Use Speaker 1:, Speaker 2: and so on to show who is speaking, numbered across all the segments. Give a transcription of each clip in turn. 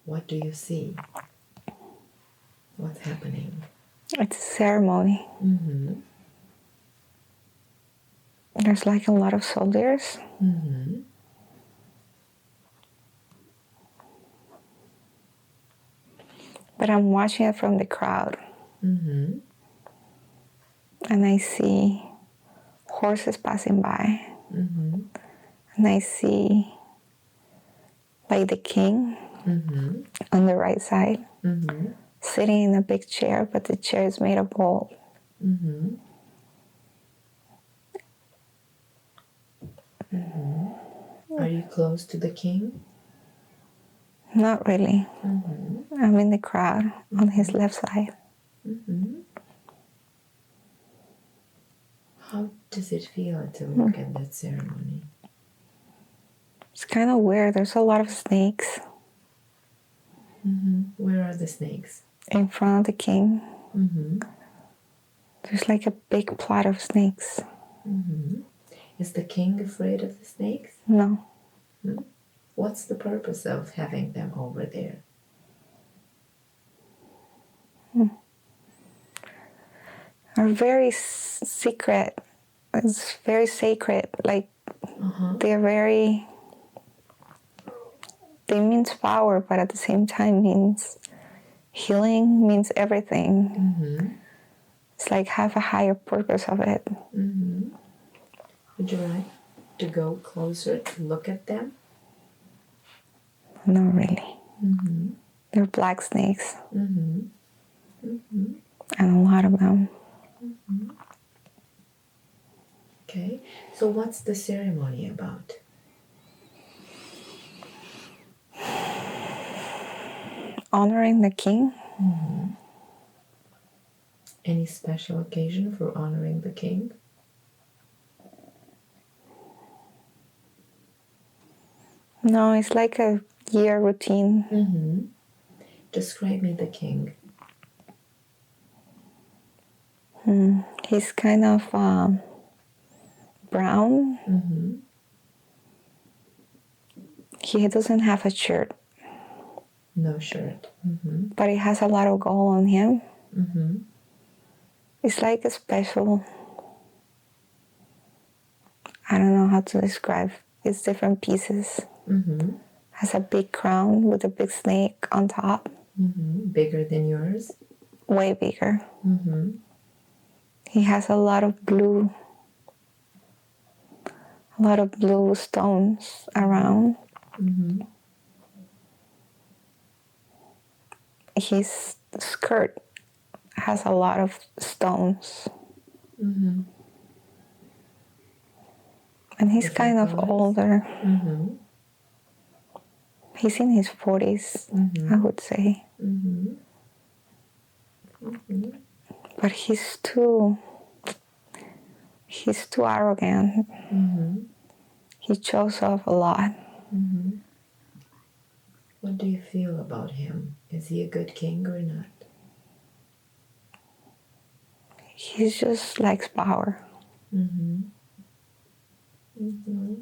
Speaker 1: What do you see? What's happening?
Speaker 2: It's a ceremony.
Speaker 1: Mm-hmm.
Speaker 2: There's like a lot of soldiers.
Speaker 1: Mm-hmm.
Speaker 2: But I'm watching it from the crowd.
Speaker 1: Mm-hmm.
Speaker 2: And I see horses passing by.
Speaker 1: Mm-hmm.
Speaker 2: And I see like the king
Speaker 1: Mm-hmm.
Speaker 2: on the right side,
Speaker 1: Mm-hmm.
Speaker 2: sitting in a big chair, but the chair is made of gold.
Speaker 1: Mm-hmm. Mm-hmm. Are you close to the king?
Speaker 2: Not really.
Speaker 1: Mm-hmm.
Speaker 2: I'm in the crowd on his left side.
Speaker 1: Mm-hmm. How does it feel to look at that ceremony?
Speaker 2: It's kind of weird. There's a lot of snakes
Speaker 1: Mm-hmm. Where are the snakes?
Speaker 2: in front of the king.
Speaker 1: Mm-hmm.
Speaker 2: There's like a big plot of snakes.
Speaker 1: Mm-hmm. Is the king afraid of the snakes?
Speaker 2: No.
Speaker 1: What's the purpose of having them over there?
Speaker 2: Are very secret. It's very sacred. Like they're very. They means power, but at the same time means healing, means everything.
Speaker 1: Mm-hmm.
Speaker 2: It's like have a higher purpose of it.
Speaker 1: Mm-hmm. Would you like to go closer to look at them?
Speaker 2: Not really.
Speaker 1: Mm-hmm.
Speaker 2: They're black snakes,
Speaker 1: Mm-hmm. Mm-hmm.
Speaker 2: and a lot of them.
Speaker 1: Mm-hmm. Okay, so what's the ceremony about?
Speaker 2: Honoring the king.
Speaker 1: Mm-hmm. Any special occasion for honoring the king?
Speaker 2: No, it's like a year routine.
Speaker 1: Mm-hmm. Describe me the king.
Speaker 2: He's kind of brown.
Speaker 1: Mm-hmm.
Speaker 2: He doesn't have a shirt,
Speaker 1: No shirt. Mm-hmm.
Speaker 2: but he has a lot of gold on him.
Speaker 1: Mm-hmm.
Speaker 2: It's like a special. I don't know how to describe. It's different pieces.
Speaker 1: Mm-hmm.
Speaker 2: Has a big crown with a big snake on top.
Speaker 1: Mm-hmm. Bigger than yours?
Speaker 2: Way bigger.
Speaker 1: Mm-hmm.
Speaker 2: He has a lot of blue stones around.
Speaker 1: Mm-hmm.
Speaker 2: His skirt has a lot of stones.
Speaker 1: Mm-hmm.
Speaker 2: And he's
Speaker 1: Different
Speaker 2: kind of
Speaker 1: colors?
Speaker 2: older.
Speaker 1: Mm-hmm.
Speaker 2: He's in his 40s,
Speaker 1: Mm-hmm.
Speaker 2: I would say.
Speaker 1: Mm-hmm. Mm-hmm.
Speaker 2: But he's too arrogant.
Speaker 1: Mm-hmm.
Speaker 2: He shows off a lot.
Speaker 1: Mm-hmm. What do you feel about him? Is he a good king or not?
Speaker 2: He just likes power.
Speaker 1: Mm-hmm. Mm-hmm.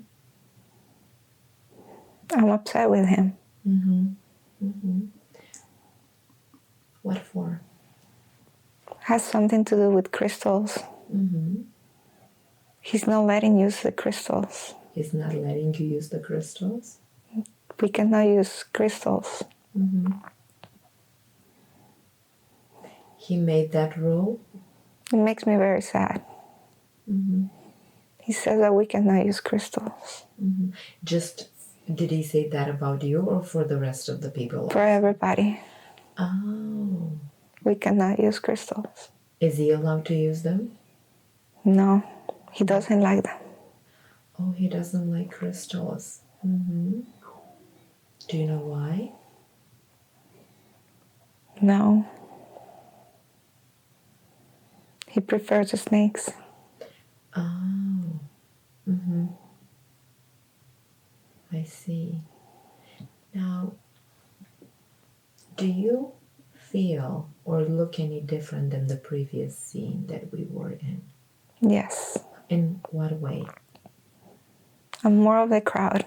Speaker 2: I'm upset with him.
Speaker 1: Mm-hmm. Mm-hmm. What for?
Speaker 2: Has something to do with crystals.
Speaker 1: Mm-hmm.
Speaker 2: He's not letting you use the crystals.
Speaker 1: He's not letting you use the crystals?
Speaker 2: We cannot use crystals.
Speaker 1: Mm-hmm. He made that rule?
Speaker 2: It makes me very sad.
Speaker 1: Mm-hmm.
Speaker 2: He says that we cannot use crystals.
Speaker 1: Mm-hmm. Did he say that about you or for the rest of the people?
Speaker 2: For everybody.
Speaker 1: Oh.
Speaker 2: We cannot use crystals.
Speaker 1: Is he allowed to use them?
Speaker 2: No, he doesn't like them.
Speaker 1: Oh, he doesn't like crystals. Mm-hmm. Do you know why?
Speaker 2: No. He prefers the snakes.
Speaker 1: Oh. Mm-hmm. I see. Now, do you feel or look any different than the previous scene that we were in?
Speaker 2: Yes.
Speaker 1: In what way?
Speaker 2: I'm more of the crowd.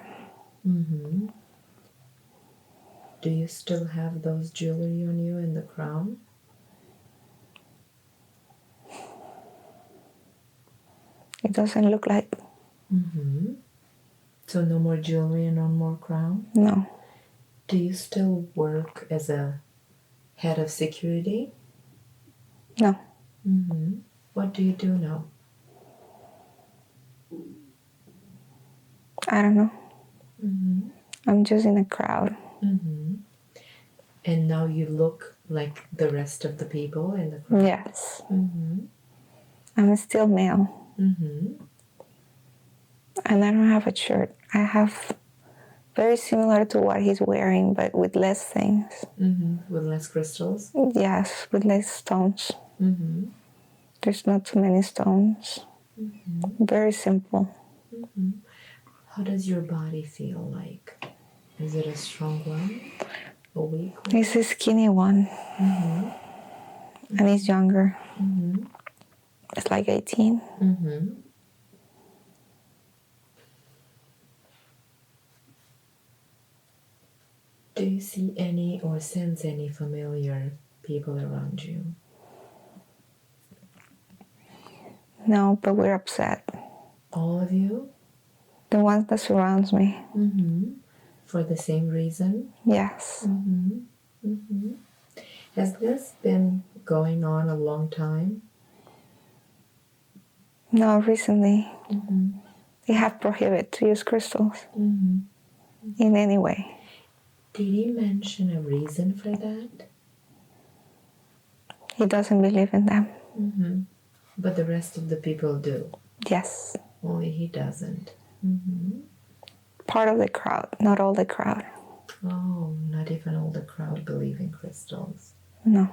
Speaker 1: Mm-hmm. Do you still have those jewelry on you in the crown?
Speaker 2: It doesn't look like.
Speaker 1: Mm-hmm. So no more jewelry and no more crown?
Speaker 2: No.
Speaker 1: Do you still work as a head of security?
Speaker 2: No.
Speaker 1: Mm-hmm. What do you do now?
Speaker 2: I don't know.
Speaker 1: Mm-hmm.
Speaker 2: I'm just in a crowd.
Speaker 1: Mm-hmm. And now you look like the rest of the people in the crowd?
Speaker 2: Yes.
Speaker 1: Mm-hmm.
Speaker 2: I'm still male.
Speaker 1: Mm-hmm.
Speaker 2: And I don't have a shirt. I have very similar to what he's wearing, but with less things.
Speaker 1: Mm-hmm. With less crystals?
Speaker 2: Yes, with less stones.
Speaker 1: Mm-hmm.
Speaker 2: There's not too many stones.
Speaker 1: Mm-hmm.
Speaker 2: Very simple.
Speaker 1: Mm-hmm. How does your body feel like? Is it a strong one? A weak one?
Speaker 2: He's a skinny one.
Speaker 1: Mm-hmm.
Speaker 2: And he's younger.
Speaker 1: Mm-hmm.
Speaker 2: It's like 18.
Speaker 1: Mm-hmm. Do you see any or sense any familiar people around you?
Speaker 2: No, but we're upset.
Speaker 1: All of you?
Speaker 2: The ones that surrounds me.
Speaker 1: Mm-hmm. For the same reason?
Speaker 2: Yes.
Speaker 1: Mm-hmm. Mm-hmm. Has this been going on a long time?
Speaker 2: No, recently
Speaker 1: Mm-hmm.
Speaker 2: they have prohibited to use crystals
Speaker 1: Mm-hmm.
Speaker 2: in any way.
Speaker 1: Did he mention a reason for that?
Speaker 2: He doesn't believe in them.
Speaker 1: Mm-hmm. But the rest of the people do.
Speaker 2: Yes.
Speaker 1: Only he doesn't. Mm-hmm.
Speaker 2: Part of the crowd, not all the crowd.
Speaker 1: Oh, not even all the crowd believe in crystals.
Speaker 2: No.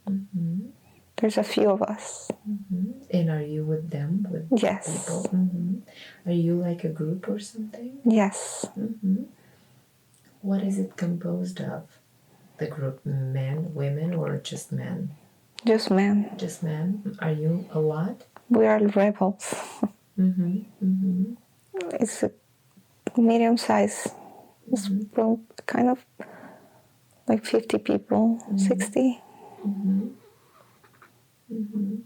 Speaker 1: Mm-hmm.
Speaker 2: There's a few of us.
Speaker 1: Mm-hmm. And are you with them? With
Speaker 2: Yes.
Speaker 1: people? Mm-hmm. Are you like a group or something?
Speaker 2: Yes.
Speaker 1: Mm-hmm. What is it composed of? The group, men, women, or just men?
Speaker 2: Just men.
Speaker 1: Just men. Are you a lot?
Speaker 2: We are rebels.
Speaker 1: Mm-hmm. Mm-hmm.
Speaker 2: It's a medium size. It's from kind of like 50 people, 60.
Speaker 1: Mm-hmm. Mm-hmm.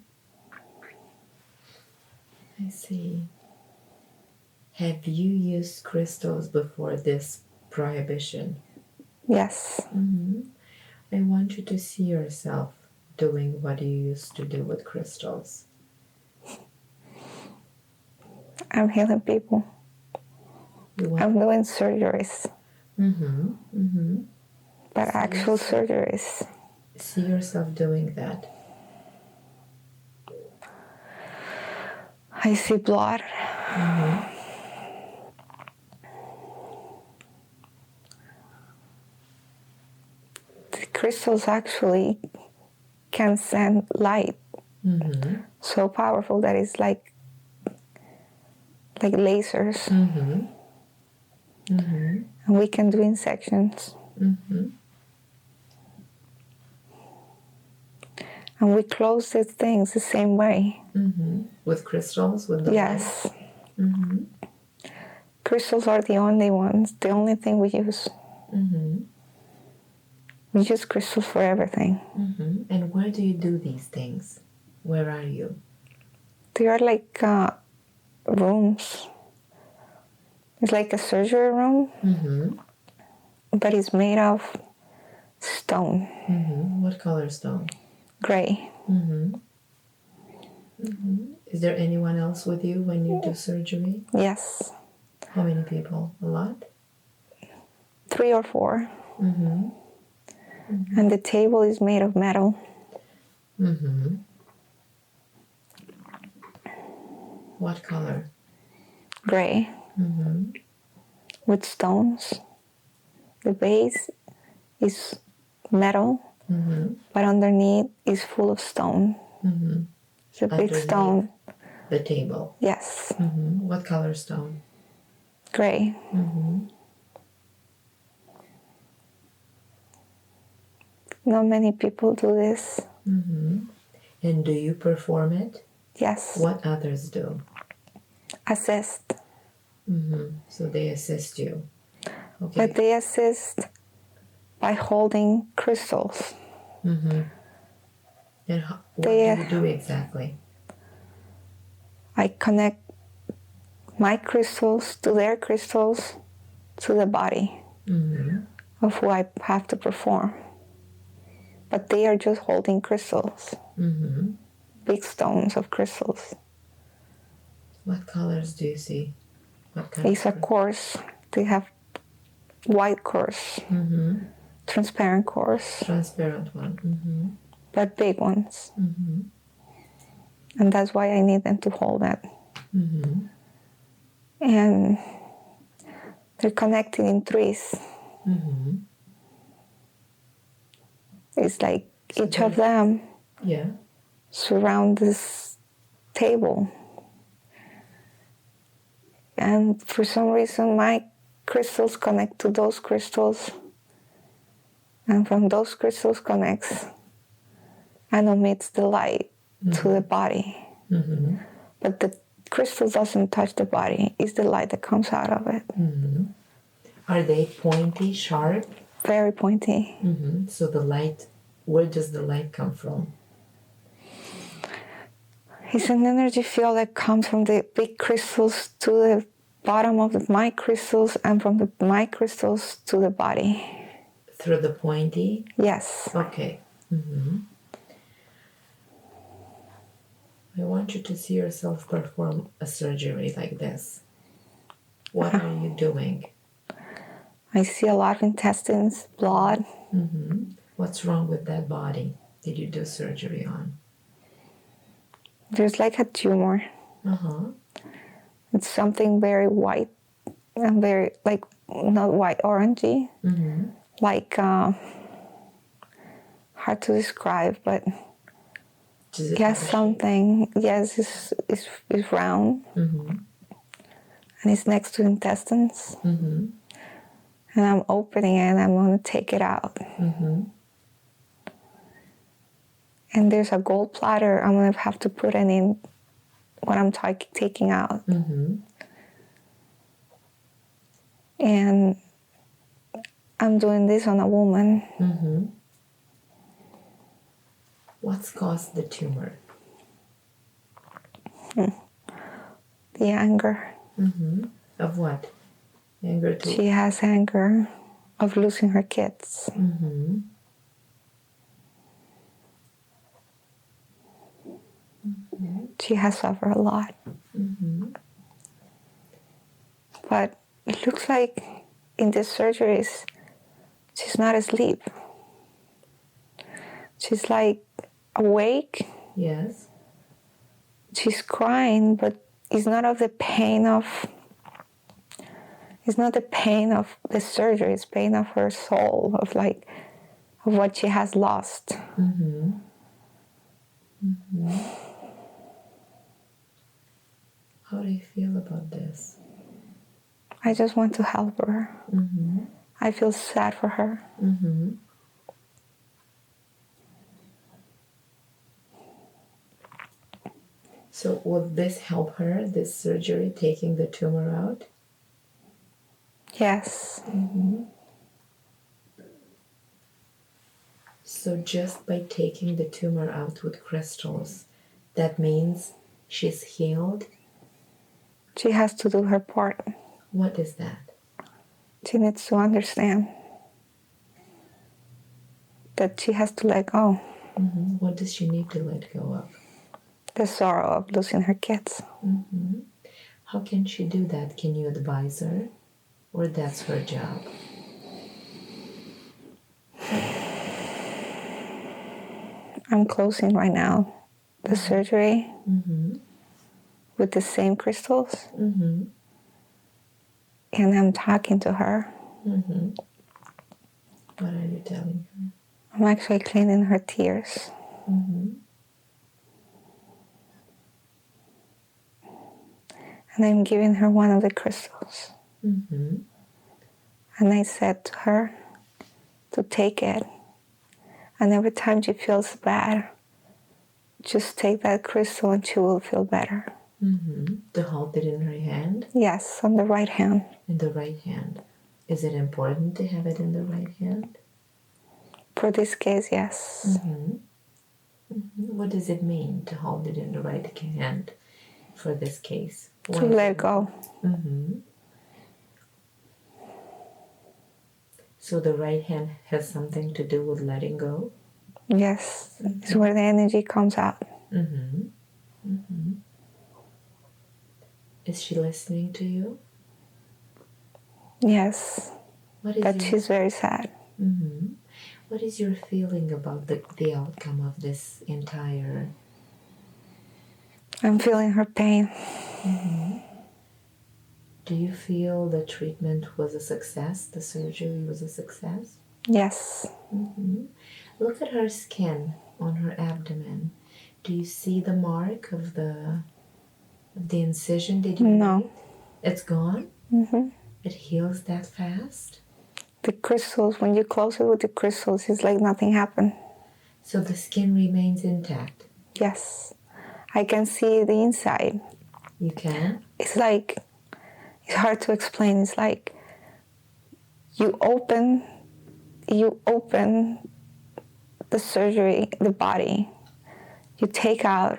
Speaker 1: I see. Have you used crystals before this prohibition?
Speaker 2: Yes.
Speaker 1: Mm-hmm. I want you to see yourself doing what you used to do with crystals.
Speaker 2: I'm healing people.
Speaker 1: You want?
Speaker 2: I'm doing surgeries,
Speaker 1: Mm-hmm. Mm-hmm.
Speaker 2: but actual surgeries.
Speaker 1: See yourself doing that.
Speaker 2: I see blood.
Speaker 1: Mm-hmm.
Speaker 2: The crystals actually can send light
Speaker 1: Mm-hmm.
Speaker 2: so powerful that it's like lasers.
Speaker 1: Mm-hmm. Mm-hmm.
Speaker 2: And we can do insections.
Speaker 1: Mm-hmm.
Speaker 2: And we close these things the same way.
Speaker 1: Mm-hmm. With crystals? With the
Speaker 2: Yes.
Speaker 1: light? Mm-hmm.
Speaker 2: Crystals are the only ones, the only thing we use.
Speaker 1: Mm-hmm.
Speaker 2: We use crystals for everything.
Speaker 1: Mm-hmm. And where do you do these things? Where are you?
Speaker 2: They are like rooms. It's like a surgery room,
Speaker 1: Mm-hmm.
Speaker 2: but it's made of stone,
Speaker 1: Mm-hmm. What color stone?
Speaker 2: gray.
Speaker 1: Mm-hmm. Mm-hmm. Is there anyone else with you when you do surgery?
Speaker 2: Yes.
Speaker 1: How many people? A lot?
Speaker 2: 3 or 4.
Speaker 1: Mm-hmm. Mm-hmm.
Speaker 2: And the table is made of metal.
Speaker 1: Mm-hmm. What color?
Speaker 2: Gray.
Speaker 1: Mm-hmm.
Speaker 2: With stones. The base is metal,
Speaker 1: Mm-hmm.
Speaker 2: but underneath is full of stone.
Speaker 1: Mm-hmm.
Speaker 2: It's a big
Speaker 1: Underneath
Speaker 2: stone.
Speaker 1: the table.
Speaker 2: Yes.
Speaker 1: Mm-hmm. What color stone?
Speaker 2: Gray.
Speaker 1: Mm-hmm.
Speaker 2: Not many people do this.
Speaker 1: Mm-hmm. And do you perform it?
Speaker 2: Yes.
Speaker 1: What others do?
Speaker 2: Assist.
Speaker 1: Mm-hmm. So they assist you. Okay.
Speaker 2: But they assist by holding crystals.
Speaker 1: Mm-hmm. And what do you do exactly?
Speaker 2: I connect my crystals to their crystals to the body of who I have to perform. But they are just holding crystals, big stones of crystals.
Speaker 1: What colors do you see? What kind
Speaker 2: It's a coarse. They have white coarse, transparent coarse,
Speaker 1: transparent one,
Speaker 2: but big ones. And that's why I need them to hold it. And they're connected in threes. It's like each of them surround this table. And for some reason, my crystals connect to those crystals. And from those crystals connects and emits the light to the body. But the crystal doesn't touch the body. It's the light that comes out of it.
Speaker 1: Are they pointy, sharp?
Speaker 2: Very pointy.
Speaker 1: So the light, where does the light come from?
Speaker 2: It's an energy field that comes from the big crystals to the bottom of my crystals and from my crystals to the body.
Speaker 1: Through the pointy?
Speaker 2: Yes.
Speaker 1: Okay. I want you to see yourself perform a surgery like this. What are you doing?
Speaker 2: I see a lot of intestines, blood.
Speaker 1: What's wrong with that body? Did you do surgery on?
Speaker 2: There's like a tumor. It's something very white and very, like, not white, orangey. Like, hard to describe, but yes, something. Yes, it's round. And it's next to intestines. And I'm opening it and I'm going to take it out. And there's a gold platter I'm going to have to put it in what I'm taking out. And I'm doing this on a woman.
Speaker 1: What's caused the tumor?
Speaker 2: The anger.
Speaker 1: Of what? Anger too?
Speaker 2: She has anger of losing her kids. She has suffered a lot. But it looks like in the surgeries, she's not asleep. She's like awake.
Speaker 1: Yes.
Speaker 2: She's crying, but it's not of the pain of, it's not the pain of the surgery, it's pain of her soul, of like, of what she has lost.
Speaker 1: How do you feel about this?
Speaker 2: I just want to help her. I feel sad for her.
Speaker 1: So will this help her, this surgery, taking the tumor out?
Speaker 2: Yes.
Speaker 1: So just by taking the tumor out with crystals, that means she's healed?
Speaker 2: She has to do her part.
Speaker 1: What is that?
Speaker 2: She needs to understand that she has to let go.
Speaker 1: What does she need to let go of?
Speaker 2: The sorrow of losing her kids.
Speaker 1: How can she do that? Can you advise her? Or that's her job?
Speaker 2: I'm closing right now the surgery with the same crystals. And I'm talking to her.
Speaker 1: What are you telling her?
Speaker 2: I'm actually cleaning her tears. And I'm giving her one of the crystals. And I said to her to take it. And every time she feels bad, just take that crystal and she will feel better.
Speaker 1: To hold it in her hand?
Speaker 2: Yes, on the right hand.
Speaker 1: In the right hand. Is it important to have it in the right hand?
Speaker 2: For this case, yes.
Speaker 1: What does it mean to hold it in the right hand for this case?
Speaker 2: To let go.
Speaker 1: So the right hand has something to do with letting go?
Speaker 2: Yes, it's where the energy comes out.
Speaker 1: Is she listening to you?
Speaker 2: Yes, but she's very sad.
Speaker 1: What is your feeling about the outcome of this entire...
Speaker 2: I'm feeling her pain.
Speaker 1: Do you feel the treatment was a success? The surgery was a success?
Speaker 2: Yes.
Speaker 1: Look at her skin on her abdomen. Do you see the mark of the incision? Did you
Speaker 2: No.
Speaker 1: It's gone? It heals that fast?
Speaker 2: The crystals, when you close it with the crystals, it's like nothing happened.
Speaker 1: So the skin remains intact?
Speaker 2: Yes. I can see the inside.
Speaker 1: You can?
Speaker 2: It's like, it's hard to explain. It's like you open the surgery, the body. You take out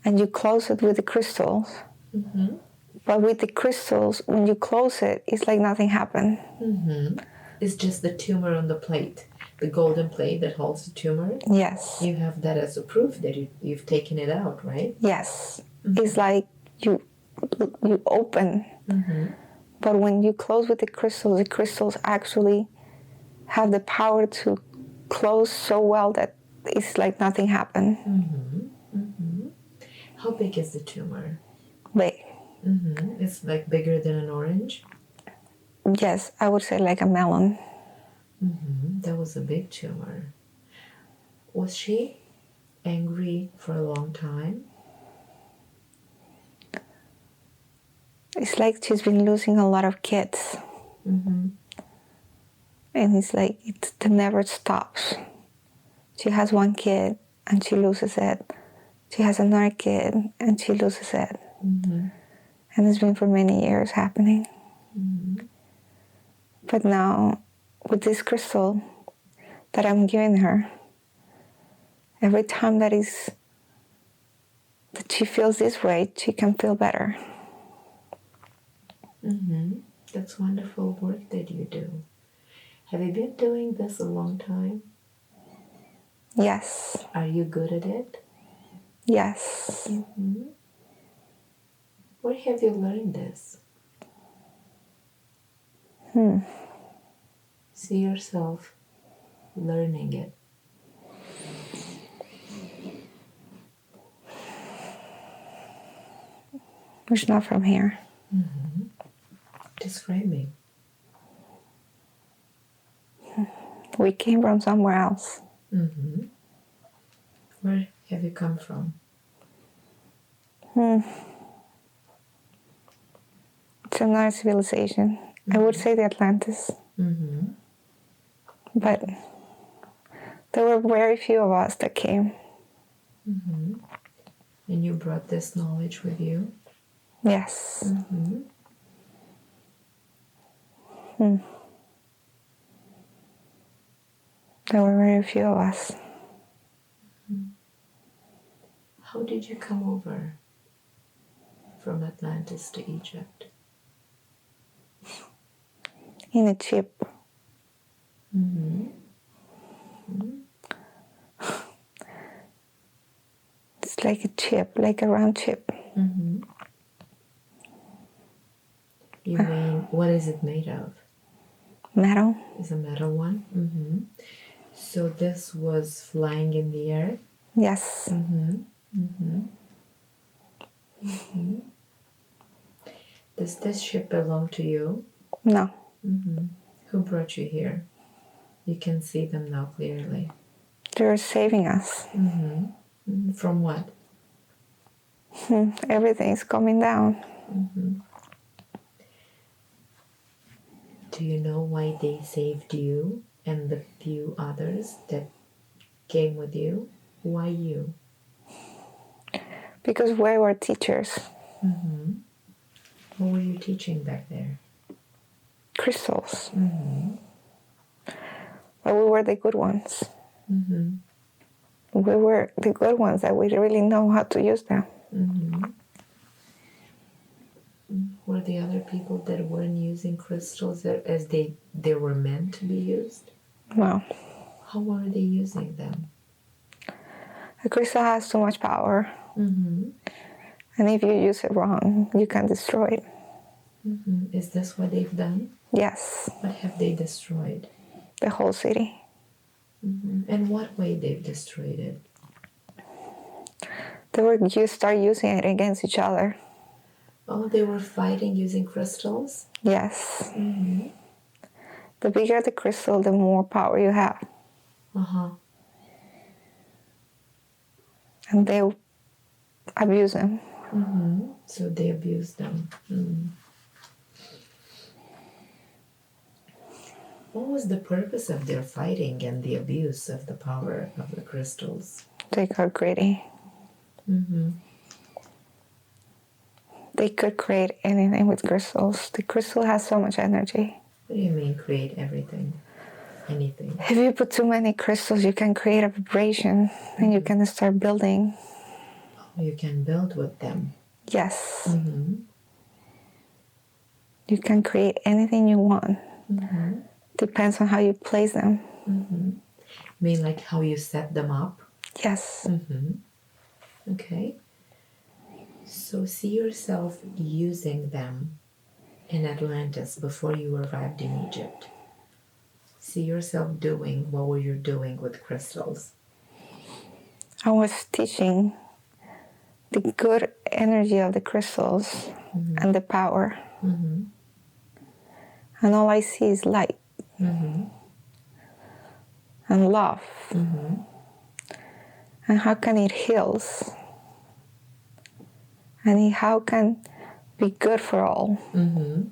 Speaker 2: and you close it with the crystals. But with the crystals, when you close it, it's like nothing happened.
Speaker 1: It's just the tumor on the plate, the golden plate that holds the tumor?
Speaker 2: Yes.
Speaker 1: You have that as a proof that you've taken it out, right?
Speaker 2: Yes. It's like you open. But when you close with the crystals actually have the power to close so well that it's like nothing happened.
Speaker 1: How big is the tumor?
Speaker 2: Big.
Speaker 1: It's like bigger than an orange?
Speaker 2: Yes, I would say like a melon.
Speaker 1: That was a big tumor. Was she angry for a long time?
Speaker 2: It's like she's been losing a lot of kids. And it's like it never stops. She has one kid and she loses it. She has another kid and she loses it. And it's been for many years happening. But now, with this crystal that I'm giving her, every time that she feels this way, she can feel better.
Speaker 1: That's wonderful work that you do. Have you been doing this a long time?
Speaker 2: Yes.
Speaker 1: Are you good at it?
Speaker 2: Yes.
Speaker 1: Where have you learned this? See yourself learning it.
Speaker 2: It's not from here.
Speaker 1: Describe me.
Speaker 2: We came from somewhere else.
Speaker 1: Where have you come from?
Speaker 2: It's another civilization. I would say the Atlantis. But there were very few of us that came.
Speaker 1: And you brought this knowledge with you?
Speaker 2: Yes. There were very few of us.
Speaker 1: How did you come over from Atlantis to Egypt?
Speaker 2: In a ship. It's like a chip, like a round chip.
Speaker 1: You mean, what is it made of?
Speaker 2: Metal.
Speaker 1: It's a metal one? So this was flying in the air?
Speaker 2: Yes.
Speaker 1: Does this ship belong to you?
Speaker 2: No.
Speaker 1: Who brought you here? You can see them now clearly.
Speaker 2: They're saving us.
Speaker 1: From what?
Speaker 2: Everything's coming down.
Speaker 1: Do you know why they saved you and the few others that came with you? Why you?
Speaker 2: Because we were teachers.
Speaker 1: What were you teaching back there?
Speaker 2: Crystals. But we were were the good ones.
Speaker 1: Mm-hmm.
Speaker 2: We were the good ones that we really know how to use them.
Speaker 1: Mm-hmm. Were the other people that weren't using crystals as they were meant to be used?
Speaker 2: Well,
Speaker 1: How were they using them?
Speaker 2: a crystal has too much power.
Speaker 1: Mm-hmm.
Speaker 2: And if you use it wrong, you can destroy it.
Speaker 1: Mm-hmm. Is this what they've done?
Speaker 2: Yes,
Speaker 1: What have they destroyed?
Speaker 2: the whole city.
Speaker 1: Mm-hmm. In what way they've destroyed it?
Speaker 2: You start using it against each other.
Speaker 1: Oh, they were fighting using crystals?
Speaker 2: Yes.
Speaker 1: Mm-hmm.
Speaker 2: The bigger the crystal, the more power you have.
Speaker 1: Uh-huh.
Speaker 2: And they abuse them.
Speaker 1: Mm-hmm. So they abused them. Mm. What was the purpose of their fighting and the abuse of the power of the crystals?
Speaker 2: They got greedy.
Speaker 1: Mm-hmm.
Speaker 2: They could create anything with crystals. The crystal has so much energy.
Speaker 1: What do you mean create everything? Anything?
Speaker 2: If you put too many crystals, you can create a vibration and you can start building.
Speaker 1: Oh, you can build with them.
Speaker 2: Yes.
Speaker 1: Mm-hmm.
Speaker 2: You can create anything you want.
Speaker 1: Mm-hmm.
Speaker 2: Depends on how you place them.
Speaker 1: Mm-hmm. You mean like how you set them up?
Speaker 2: Yes.
Speaker 1: Mm-hmm. Okay. So see yourself using them in Atlantis before you arrived in Egypt. See yourself doing what were you doing with crystals?
Speaker 2: I was teaching the good energy of the crystals and the power.
Speaker 1: Mm-hmm.
Speaker 2: And all I see is light
Speaker 1: Mm-hmm.
Speaker 2: and love.
Speaker 1: Mm-hmm.
Speaker 2: And how can it heals? And how can be good for all?
Speaker 1: Mm-hmm.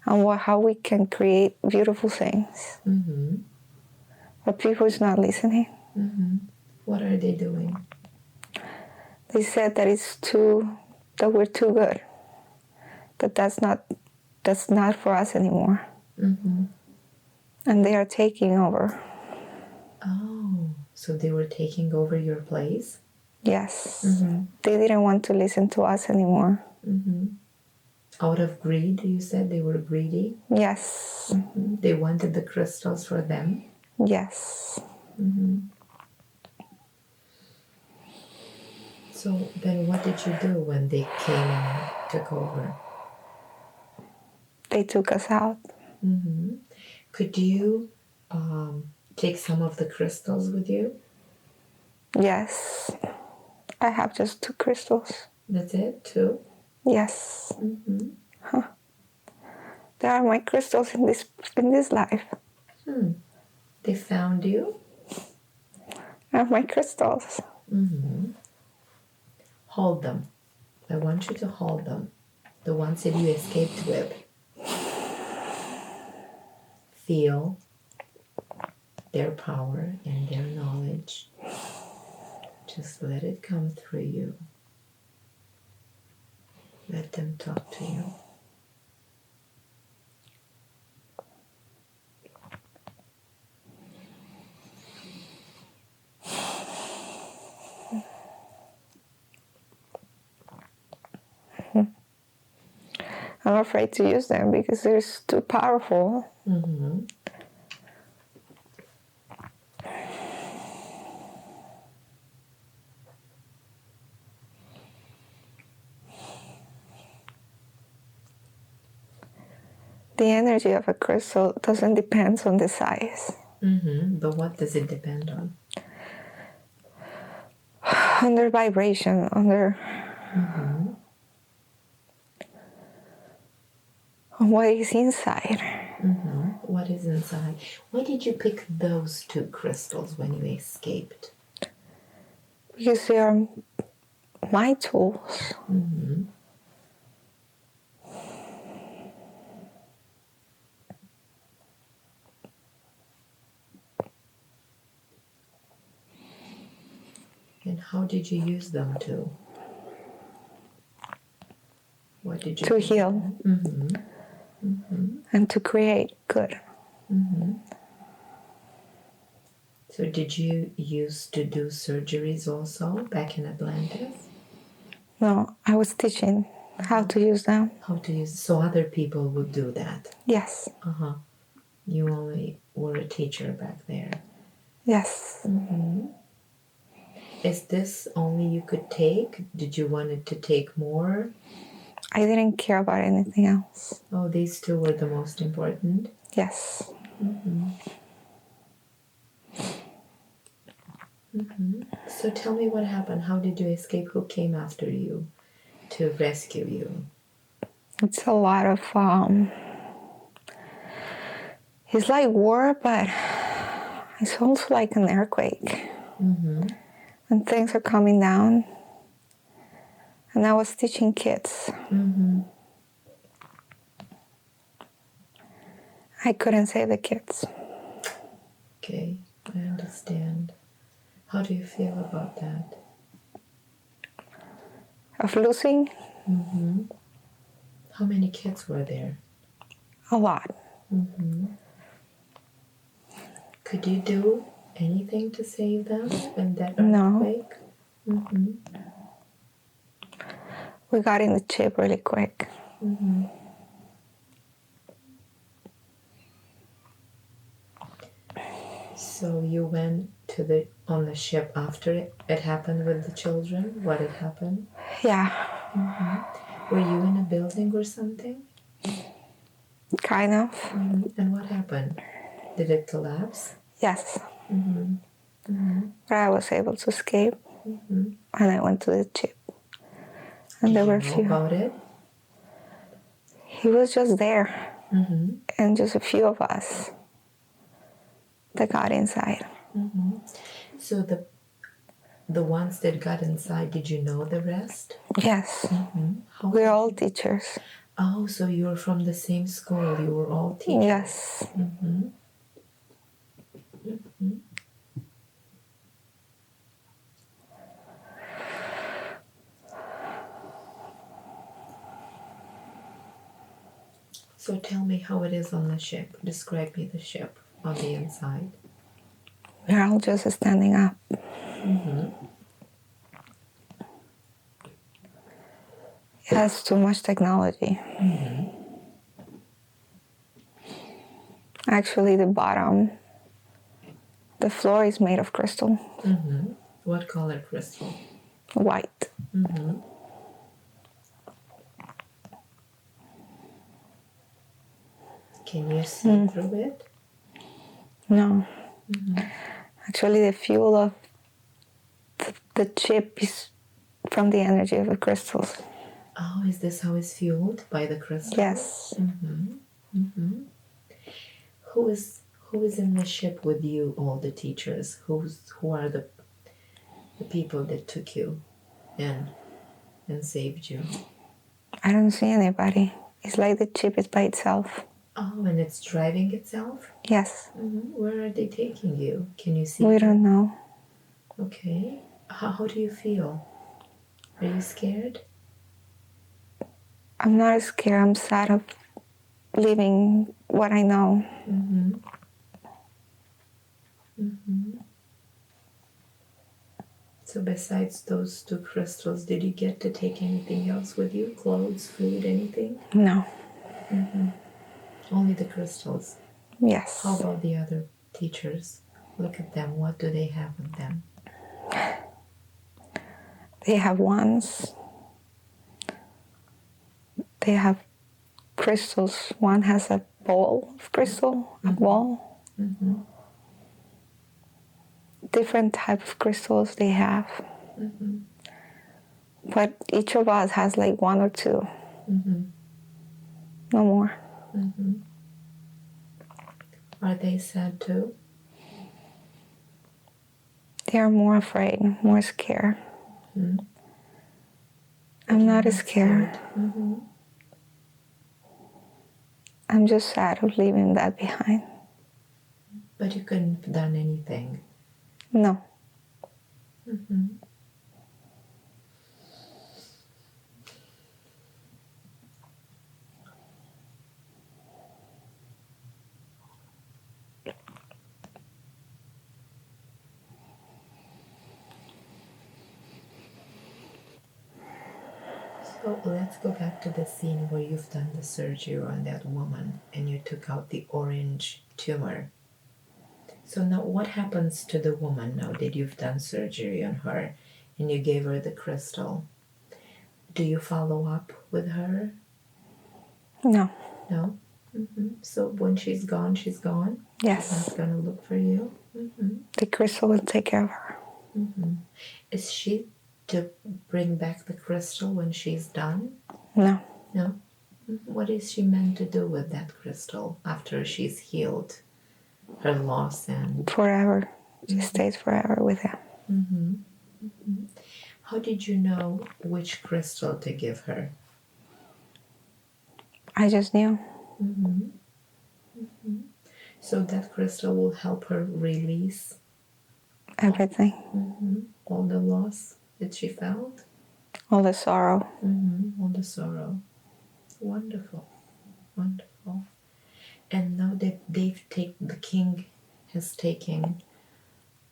Speaker 2: And how we can create beautiful things.
Speaker 1: Mm-hmm.
Speaker 2: But people is not listening.
Speaker 1: Mm-hmm. What are they doing?
Speaker 2: They said that that we're too good. That's not for us anymore.
Speaker 1: Mm-hmm.
Speaker 2: And they are taking over.
Speaker 1: Oh, so they were taking over your place?
Speaker 2: Yes.
Speaker 1: Mm-hmm.
Speaker 2: They didn't want to listen to us anymore.
Speaker 1: Mm-hmm. Out of greed, you said they were greedy?
Speaker 2: Yes.
Speaker 1: Mm-hmm. They wanted the crystals for them?
Speaker 2: Yes.
Speaker 1: Mm-hmm. So then what did you do when they came and took over?
Speaker 2: They took us out.
Speaker 1: Mm-hmm. Could you take some of the crystals with you?
Speaker 2: Yes. I have just 2 crystals.
Speaker 1: That's it, too?
Speaker 2: Yes.
Speaker 1: Mm-hmm.
Speaker 2: They are my crystals in this life.
Speaker 1: They found you?
Speaker 2: They are my crystals.
Speaker 1: Mm-hmm. Hold them. I want you to hold them. The ones that you escaped with. Feel their power and their knowledge. Just let it come through you. Let them talk to you.
Speaker 2: I'm afraid to use them because they're too powerful.
Speaker 1: Mm-hmm.
Speaker 2: The energy of a crystal doesn't depend on the size.
Speaker 1: Mm-hmm. But what does it depend on?
Speaker 2: On their vibration, on what is inside.
Speaker 1: Mm-hmm. What is inside? Why did you pick those 2 crystals when you escaped?
Speaker 2: Because they are my tools.
Speaker 1: Mm-hmm. And how did you use them to? What did you
Speaker 2: To
Speaker 1: do?
Speaker 2: heal.
Speaker 1: Mm-hmm. Mm-hmm.
Speaker 2: And to create good.
Speaker 1: Mm-hmm. So did you used to do surgeries also back in Atlantis?
Speaker 2: No, I was teaching how to use them.
Speaker 1: How to use, so other people would do that?
Speaker 2: Yes.
Speaker 1: Uh-huh. You only were a teacher back there.
Speaker 2: Yes.
Speaker 1: Is this only you could take? Did you want it to take more?
Speaker 2: I didn't care about anything else.
Speaker 1: Oh, these two were the most important?
Speaker 2: Yes.
Speaker 1: So tell me what happened. How did you escape? Who came after you to rescue you?
Speaker 2: It's a lot of, it's like war, but it's also like an earthquake. And things are coming down. And I was teaching kids. I couldn't save the kids.
Speaker 1: Okay, I understand. How do you feel about that?
Speaker 2: Of losing
Speaker 1: How many kids were there?
Speaker 2: a lot.
Speaker 1: Could you do anything to save them in that
Speaker 2: No.
Speaker 1: earthquake?
Speaker 2: We got in the chip really quick.
Speaker 1: So you went to on the ship after it happened with the children? What had happened?
Speaker 2: Yeah,
Speaker 1: Were you in a building or something?
Speaker 2: kind of.
Speaker 1: And what happened? Did it collapse?
Speaker 2: Yes. But I was able to escape. And I went to the chip. And there were a
Speaker 1: Did you know
Speaker 2: few.
Speaker 1: about it?
Speaker 2: He was just there. And just a few of us that got inside.
Speaker 1: So the ones that got inside, did you know the rest?
Speaker 2: Yes.
Speaker 1: How
Speaker 2: We're all teachers.
Speaker 1: Oh, so you were from the same school. You were all teachers.
Speaker 2: Yes.
Speaker 1: So tell me how it is on the ship. Describe me the ship on the inside.
Speaker 2: We're all just standing up. It has too much technology. Actually, the bottom, the floor is made of crystal.
Speaker 1: What color crystal?
Speaker 2: White.
Speaker 1: Can you see through it?
Speaker 2: No. Actually, the fuel of the chip is from the energy of the crystals.
Speaker 1: Oh, is this how it's fueled? By the crystal?
Speaker 2: Yes.
Speaker 1: Who is in the ship with you, all the teachers? Who are the people that took you in and saved you?
Speaker 2: I don't see anybody. It's like the chip is by itself.
Speaker 1: Oh, and it's driving itself?
Speaker 2: Yes.
Speaker 1: Where are they taking you? Can you see?
Speaker 2: We don't know.
Speaker 1: Okay. How do you feel? Are you scared?
Speaker 2: I'm not scared. I'm sad of leaving what I know.
Speaker 1: So besides those two crystals, did you get to take anything else with you? Clothes, food, anything?
Speaker 2: No.
Speaker 1: Only the crystals.
Speaker 2: Yes.
Speaker 1: How about the other teachers? Look at them. What do they have with them?
Speaker 2: They have wands. They have crystals. One has a bowl of crystal, a ball. Different type of crystals they have. But each of us has like one or two. No more.
Speaker 1: Are they sad too?
Speaker 2: They are more afraid, more scared. I'm not scared. I'm just sad of leaving that behind.
Speaker 1: But you couldn't have done anything.
Speaker 2: No.
Speaker 1: let's go back to the scene where you've done the surgery on that woman and you took out the orange tumor. So now what happens to the woman now that you've done surgery on her and you gave her the crystal? Do you follow up with her?
Speaker 2: No.
Speaker 1: No? So when she's gone, she's gone?
Speaker 2: Yes.
Speaker 1: She's not going to look for you?
Speaker 2: The crystal will take care of her.
Speaker 1: Is she to bring back the crystal when she's done?
Speaker 2: No.
Speaker 1: No? What is she meant to do with that crystal after she's healed her loss and...
Speaker 2: Forever. She stays forever with him.
Speaker 1: How did you know which crystal to give her?
Speaker 2: I just knew.
Speaker 1: So that crystal will help her release
Speaker 2: Everything.
Speaker 1: all the loss that she felt?
Speaker 2: All the sorrow.
Speaker 1: All the sorrow. Wonderful. Wonderful. And now that the king has taken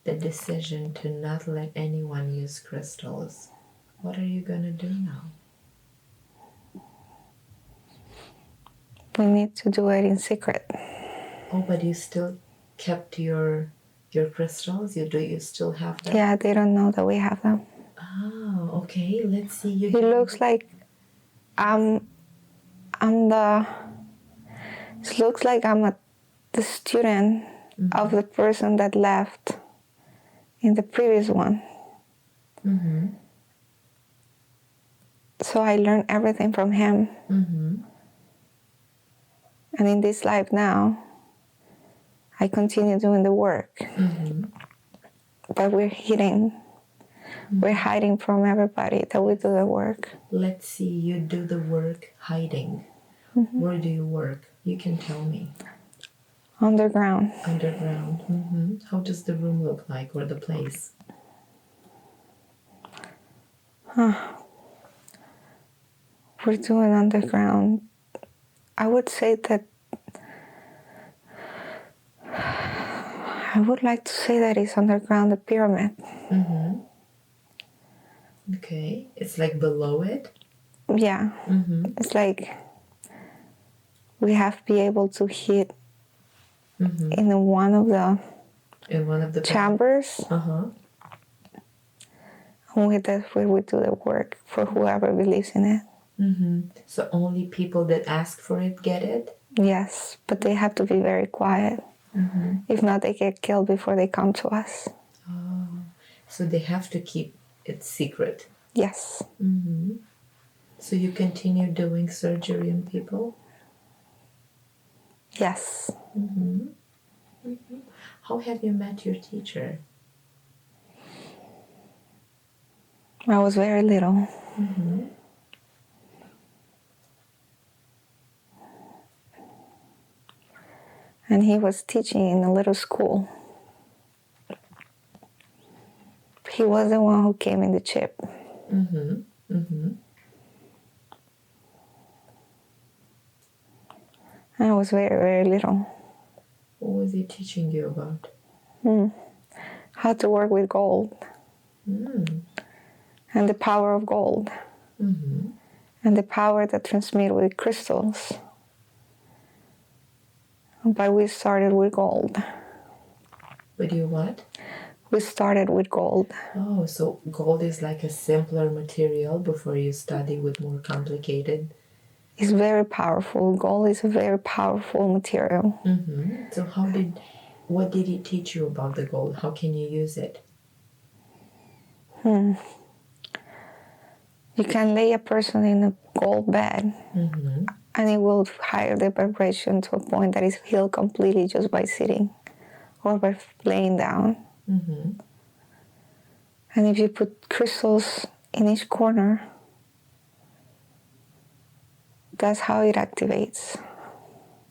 Speaker 1: the decision to not let anyone use crystals, what are you going to do now?
Speaker 2: We need to do it in secret.
Speaker 1: Oh, but you still kept your crystals? You still have them?
Speaker 2: Yeah, they don't know that we have them.
Speaker 1: Oh, okay. Let's see.
Speaker 2: It looks like I'm the... It looks like I'm the student of the person that left in the previous one. So I learned everything from him. And in this life now, I continue doing the work. But we're hiding from everybody that we do the work.
Speaker 1: Let's see, you do the work hiding. Where do you work? You can tell me.
Speaker 2: Underground.
Speaker 1: Underground. How does the room look like, or the place?
Speaker 2: We're doing underground. I would say that I would like to say that it's underground, the pyramid.
Speaker 1: Okay. It's like below it?
Speaker 2: Yeah. It's like we have to be able to hit in one of the chambers. And that's where we do the work for whoever believes in it.
Speaker 1: So only people that ask for it get it?
Speaker 2: Yes, but they have to be very quiet. If not, they get killed before they come to us.
Speaker 1: Oh, so they have to keep it secret?
Speaker 2: Yes.
Speaker 1: So you continue doing surgery on people?
Speaker 2: Yes.
Speaker 1: How have you met your teacher?
Speaker 2: I was very little. And he was teaching in a little school. He was the one who came in the chip. I was very, very little.
Speaker 1: What was he teaching you about?
Speaker 2: How to work with gold. And the power of gold. And the power that transmits with crystals. But we started with gold.
Speaker 1: With you what?
Speaker 2: We started with gold.
Speaker 1: Oh, so gold is like a simpler material before you study with more complicated?
Speaker 2: It's very powerful. Gold is a very powerful material.
Speaker 1: So what did he teach you about the gold? How can you use it?
Speaker 2: You can lay a person in a gold bed and it will higher the vibration to a point that is healed completely just by sitting or by laying down. And if you put crystals in each corner, that's how it activates.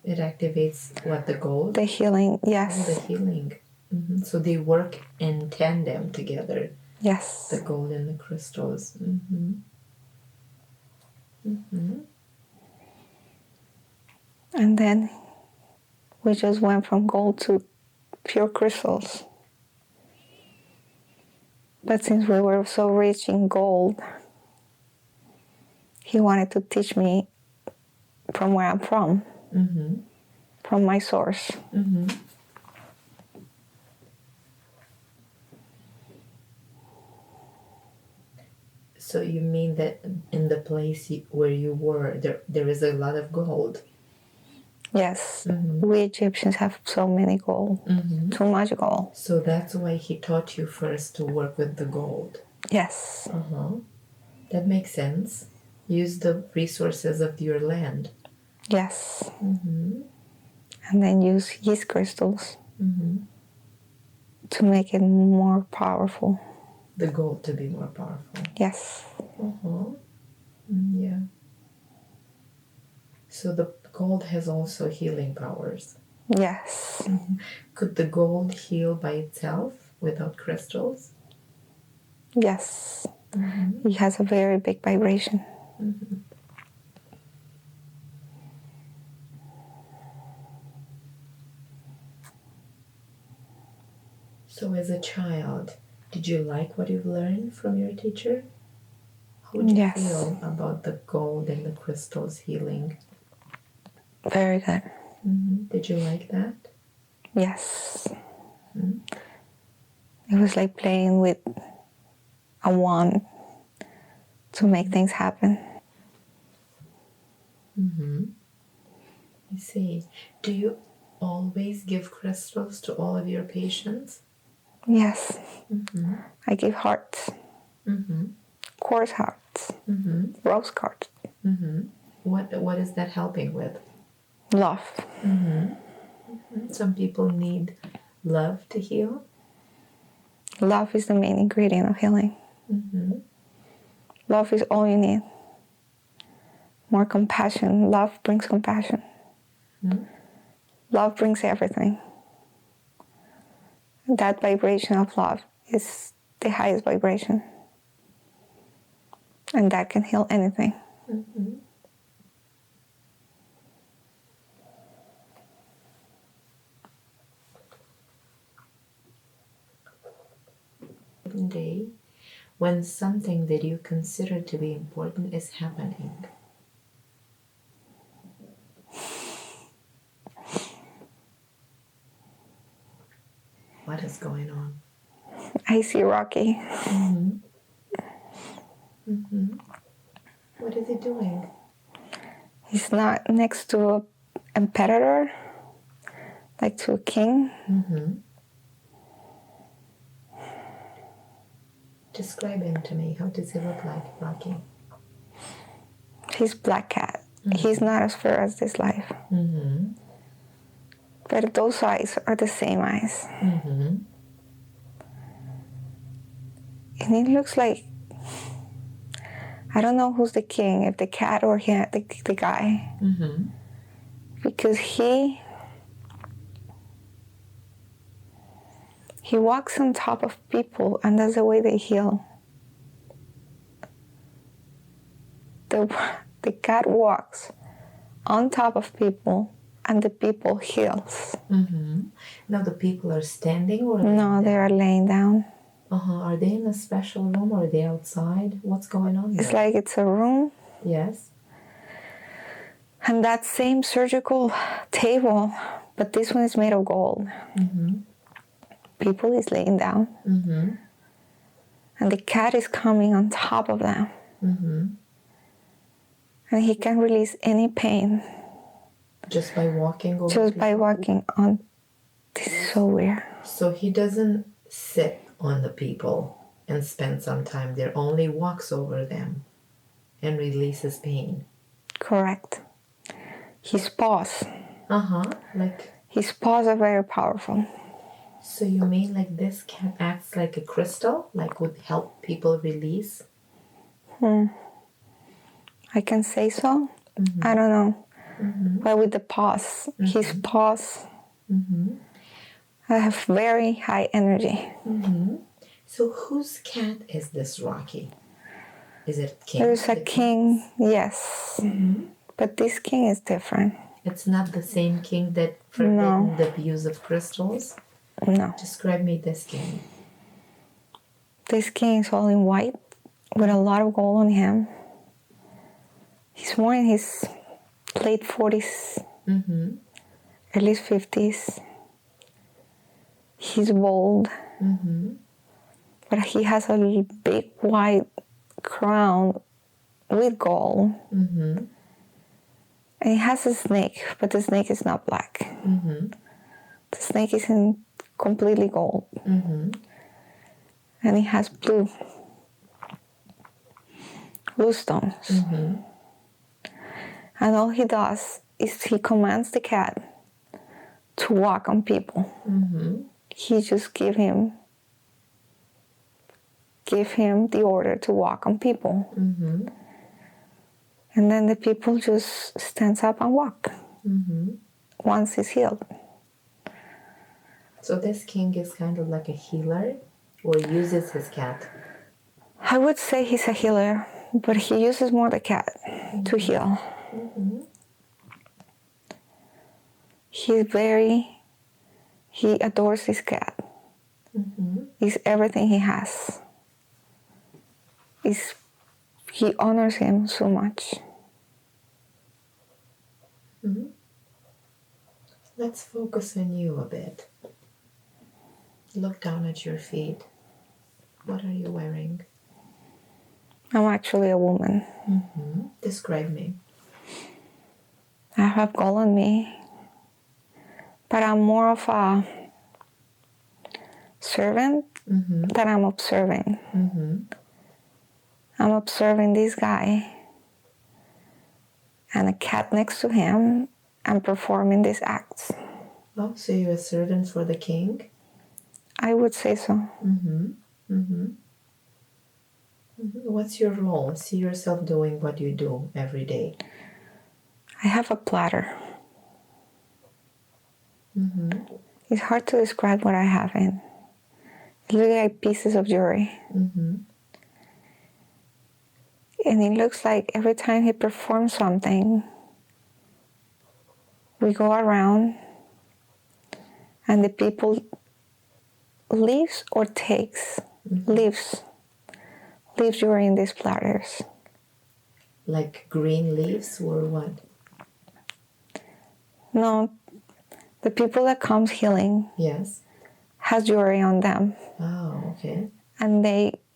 Speaker 1: It activates what, the gold?
Speaker 2: The healing, yes.
Speaker 1: Oh, the healing. So they work in tandem together.
Speaker 2: Yes.
Speaker 1: The gold and the crystals.
Speaker 2: And then we just went from gold to pure crystals. But since we were so rich in gold, he wanted to teach me from where I'm from, from my source.
Speaker 1: So you mean that in the place where you were, there is a lot of gold?
Speaker 2: Yes, we Egyptians have so many gold, too much gold.
Speaker 1: So that's why he taught you first to work with the gold.
Speaker 2: Yes,
Speaker 1: That makes sense. Use the resources of your land.
Speaker 2: yes. And then use his crystals to make it more powerful.
Speaker 1: The gold to be more powerful.
Speaker 2: Yes.
Speaker 1: Yeah. So the gold has also healing powers.
Speaker 2: Yes.
Speaker 1: Could the gold heal by itself without crystals?
Speaker 2: Yes. It has a very big vibration.
Speaker 1: So as a child, did you like what you've learned from your teacher? How did you feel about the gold and the crystals healing?
Speaker 2: Very good.
Speaker 1: Did you like that?
Speaker 2: Yes. It was like playing with a wand to make things happen.
Speaker 1: I see. Do you always give crystals to all of your patients?
Speaker 2: Yes. I give hearts. Quartz hearts. Rose hearts.
Speaker 1: What is that helping with?
Speaker 2: Love.
Speaker 1: Some people need love to heal.
Speaker 2: Love is the main ingredient of healing. Love is all you need. More compassion. Love brings compassion. Love brings everything. That vibration of love is the highest vibration. And that can heal anything.
Speaker 1: Day when something that you consider to be important is happening. What is going on?
Speaker 2: I see Rocky.
Speaker 1: What is he doing?
Speaker 2: He's not next to an emperor, like to a king.
Speaker 1: Describe him to me. How does he look like, Rocky?
Speaker 2: He's black cat. He's not as fair as this life. But those eyes are the same eyes. And it looks like, I don't know who's the king, if the cat or the guy. Because he walks on top of people, and that's the way they heal. The cat walks on top of people, and the people heals.
Speaker 1: Now the people are standing or
Speaker 2: no, they are laying down.
Speaker 1: Are they in a special room or are they outside? What's going on there?
Speaker 2: It's like it's a room.
Speaker 1: Yes.
Speaker 2: And that same surgical table, but this one is made of gold. People is laying down. And the cat is coming on top of them. And he can release any pain.
Speaker 1: Just by walking over?
Speaker 2: Just by walking on. This is so weird.
Speaker 1: So he doesn't sit on the people and spend some time there, only walks over them and releases pain.
Speaker 2: Correct. His paws.
Speaker 1: Like
Speaker 2: his paws are very powerful.
Speaker 1: So you mean like this cat acts like a crystal, like would help people release?
Speaker 2: I can say so. I don't know. But with the paws, his paws have very high energy.
Speaker 1: So whose cat is this, Rocky? Is it king?
Speaker 2: There's a king, yes. But this king is different.
Speaker 1: It's not the same king that forbidden the use of crystals?
Speaker 2: No.
Speaker 1: Describe me this king.
Speaker 2: This king is all in white with a lot of gold on him. He's more in his late 40s, early 50s. He's bold, but he has a big white crown with gold. And he has a snake, but the snake is not black. The snake is in completely gold. And he has blue stones. And all he does is he commands the cat to walk on people. He just give him the order to walk on people. And then the people just stands up and walk once he's healed.
Speaker 1: So this king is kind of like a healer, or uses his cat?
Speaker 2: I would say he's a healer, but he uses more the cat to heal. He adores his cat. He's everything he has. He honors him so much.
Speaker 1: Let's focus on you a bit. Look down at your feet. What are you wearing?
Speaker 2: I'm actually a woman.
Speaker 1: Describe me.
Speaker 2: I have gold on me, but I'm more of a servant than I'm observing. I'm observing this guy and a cat next to him and performing these acts.
Speaker 1: Oh, so you're a servant for the king?
Speaker 2: I would say so.
Speaker 1: What's your role? See yourself doing what you do every day.
Speaker 2: I have a platter. It's hard to describe what I have in. It looks like pieces of jewelry. And it looks like every time he performs something, we go around and the people leaves or takes, leaves jewelry in these platters.
Speaker 1: Like green leaves or what?
Speaker 2: No, the people that comes healing
Speaker 1: Yes.
Speaker 2: has jewelry on them.
Speaker 1: Oh, okay.
Speaker 2: And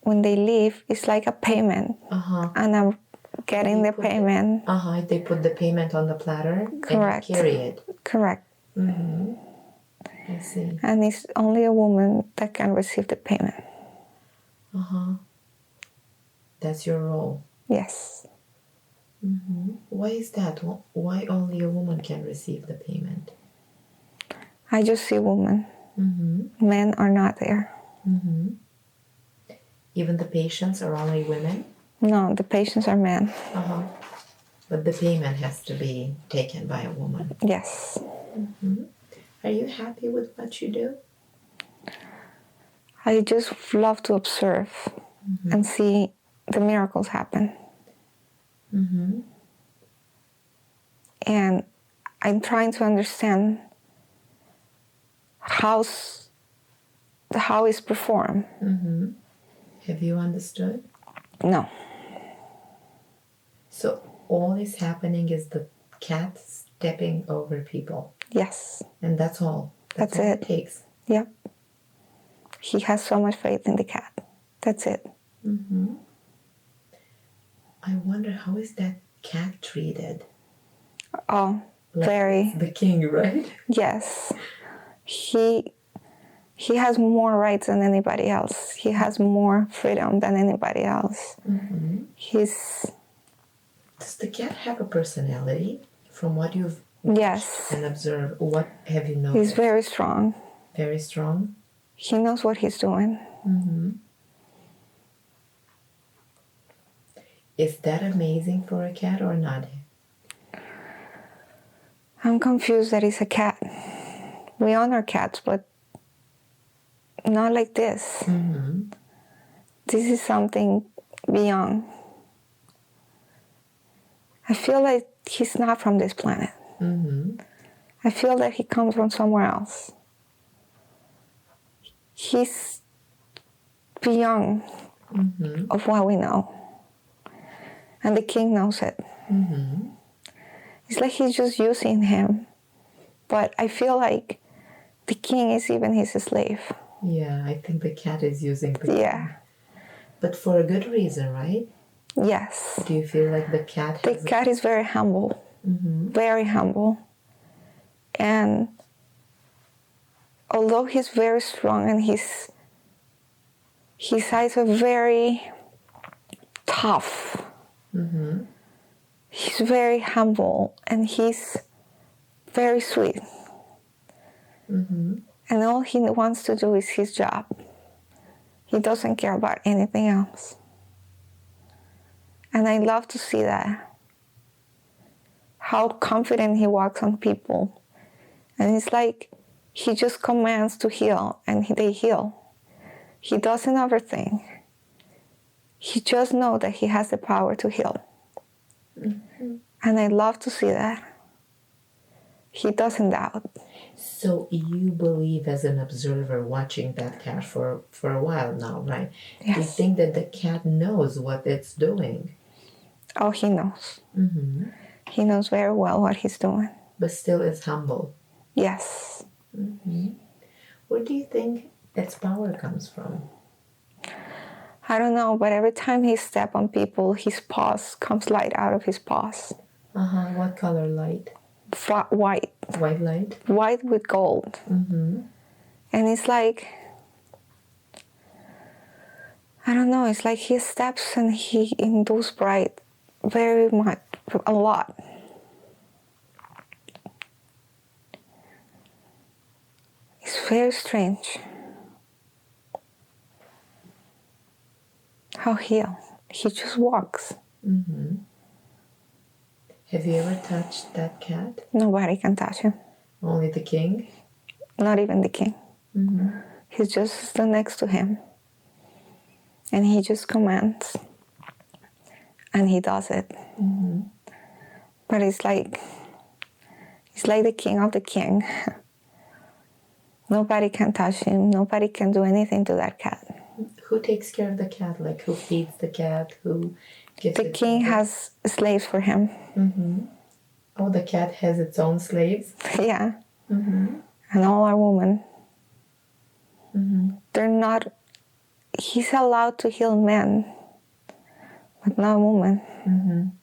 Speaker 2: when they leave, it's like a payment. And I'm getting the payment.
Speaker 1: They put the payment on the platter.
Speaker 2: Correct.
Speaker 1: And you carry it.
Speaker 2: Correct.
Speaker 1: I see.
Speaker 2: And it's only a woman that can receive the payment.
Speaker 1: That's your role.
Speaker 2: Yes.
Speaker 1: Why is that? Why only a woman can receive the payment?
Speaker 2: I just see women. Men are not there.
Speaker 1: Even the patients are only women?
Speaker 2: No, the patients are men.
Speaker 1: But the payment has to be taken by a woman.
Speaker 2: Yes.
Speaker 1: Are you happy with what you do?
Speaker 2: I just love to observe and see the miracles happen. And I'm trying to understand how it's performed.
Speaker 1: Have you understood?
Speaker 2: No.
Speaker 1: So all is happening is the cat stepping over people.
Speaker 2: Yes.
Speaker 1: And that's all.
Speaker 2: That's
Speaker 1: all
Speaker 2: it.
Speaker 1: It takes.
Speaker 2: Yep. He has so much faith in the cat. That's it.
Speaker 1: I wonder, how is that cat treated?
Speaker 2: Oh,
Speaker 1: Like
Speaker 2: very.
Speaker 1: The king, right?
Speaker 2: Yes. He has more rights than anybody else. He has more freedom than anybody else.
Speaker 1: Does the cat have a personality? From what you've
Speaker 2: Yes.
Speaker 1: and observed, what have you noticed?
Speaker 2: He's very strong.
Speaker 1: Very strong?
Speaker 2: He knows what he's doing.
Speaker 1: Is that amazing for a cat or not?
Speaker 2: I'm confused that he's a cat. We honor cats, but not like this. This is something beyond. I feel like he's not from this planet. I feel that he comes from somewhere else. He's beyond of what we know. And the king knows it. It's like he's just using him. But I feel like the king is even his slave.
Speaker 1: Yeah, I think the cat is using the
Speaker 2: Yeah.
Speaker 1: king. But for a good reason, right?
Speaker 2: Yes.
Speaker 1: Do you feel like the cat
Speaker 2: The cat is very humble. Very humble. And although he's very strong and his eyes are very tough, he's very humble and he's very sweet. And all he wants to do is his job. He doesn't care about anything else. And I love to see that. How confident he walks on people. And it's like he just commands to heal and they heal. He doesn't overthink. He just knows that he has the power to heal. And I love to see that. He doesn't doubt.
Speaker 1: So you believe, as an observer watching that cat for a while now, right?
Speaker 2: Yes.
Speaker 1: Do you think that the cat knows what it's doing?
Speaker 2: Oh, he knows. He knows very well what he's doing.
Speaker 1: But still is humble.
Speaker 2: Yes.
Speaker 1: Where do you think its power comes from?
Speaker 2: I don't know, but every time he steps on people, his paws comes light out of his paws.
Speaker 1: What color light?
Speaker 2: White.
Speaker 1: White light?
Speaker 2: White with gold. And it's like, I don't know, it's like he steps and he induces bright very much, a lot. It's very strange. How he just walks.
Speaker 1: Have you ever touched that cat?
Speaker 2: Nobody can touch him.
Speaker 1: Only the king?
Speaker 2: Not even the king. He's just stood next to him. And he just commands. And he does it. But it's like the king of the king. Nobody can touch him. Nobody can do anything to that cat.
Speaker 1: Who takes care of the cat? Like, who feeds the cat? Who gives
Speaker 2: The
Speaker 1: it
Speaker 2: king
Speaker 1: water?
Speaker 2: has slaves for him.
Speaker 1: Oh, the cat has its own slaves?
Speaker 2: Yeah. And all are women. They're not... He's allowed to heal men, but not women.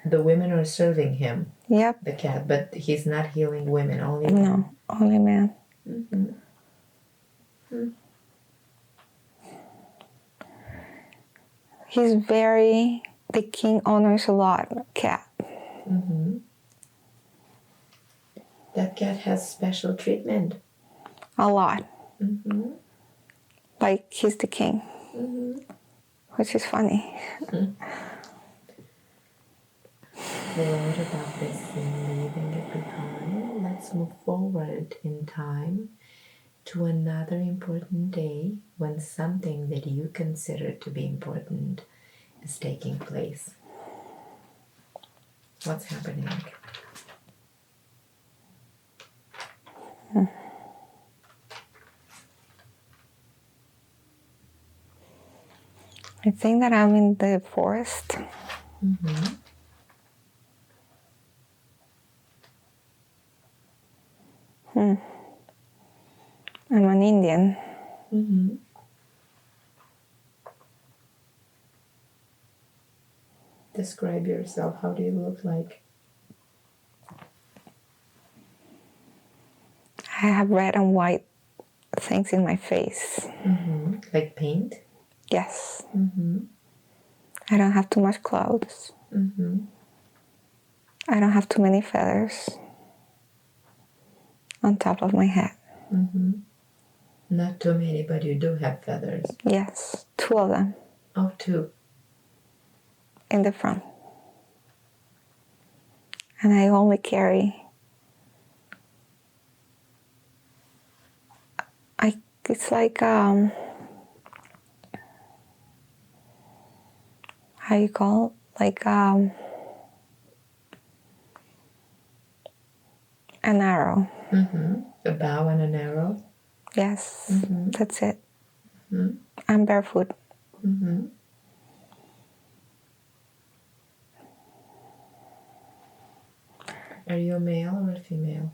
Speaker 1: The women are serving him,
Speaker 2: Yep.
Speaker 1: the cat, but he's not healing women, only men.
Speaker 2: No, only men. He's very... The king honors a lot, cat.
Speaker 1: That cat has special treatment.
Speaker 2: A lot. Like he's the king. Which is funny.
Speaker 1: What about this thing, leaving it behind? Let's move forward in time to another important day when something that you consider to be important is taking place. What's happening?
Speaker 2: I think that I'm in the forest. I'm an Indian.
Speaker 1: Describe yourself. How do you look like?
Speaker 2: I have red and white things in my face.
Speaker 1: Like paint?
Speaker 2: Yes. I don't have too much clothes. I don't have too many feathers on top of my head.
Speaker 1: Not too many, but you do have feathers.
Speaker 2: Yes, 2 of them
Speaker 1: Oh, 2.
Speaker 2: in the front. And I only carry... It's like... how you call it? Like an arrow.
Speaker 1: A bow and an arrow?
Speaker 2: Yes, that's it. I'm barefoot.
Speaker 1: Are you a male or a female?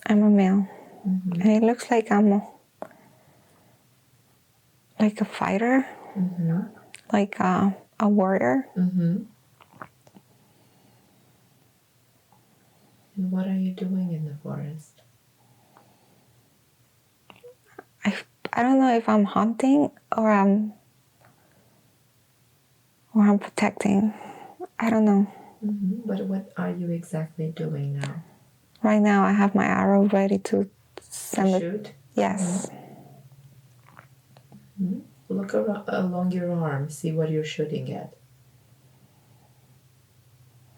Speaker 2: I'm a male.
Speaker 1: Mm-hmm.
Speaker 2: And it looks like I'm like a fighter,
Speaker 1: Mm-hmm.
Speaker 2: like a warrior.
Speaker 1: Mm-hmm. And what are you doing in the forest?
Speaker 2: I don't know if I'm hunting or I'm protecting. I don't know.
Speaker 1: Mm-hmm. But what are you exactly doing now?
Speaker 2: Right now, I have my arrow ready to send
Speaker 1: To
Speaker 2: it.
Speaker 1: shoot?
Speaker 2: Yes.
Speaker 1: Mm-hmm. Look along your arm, see what you're shooting at.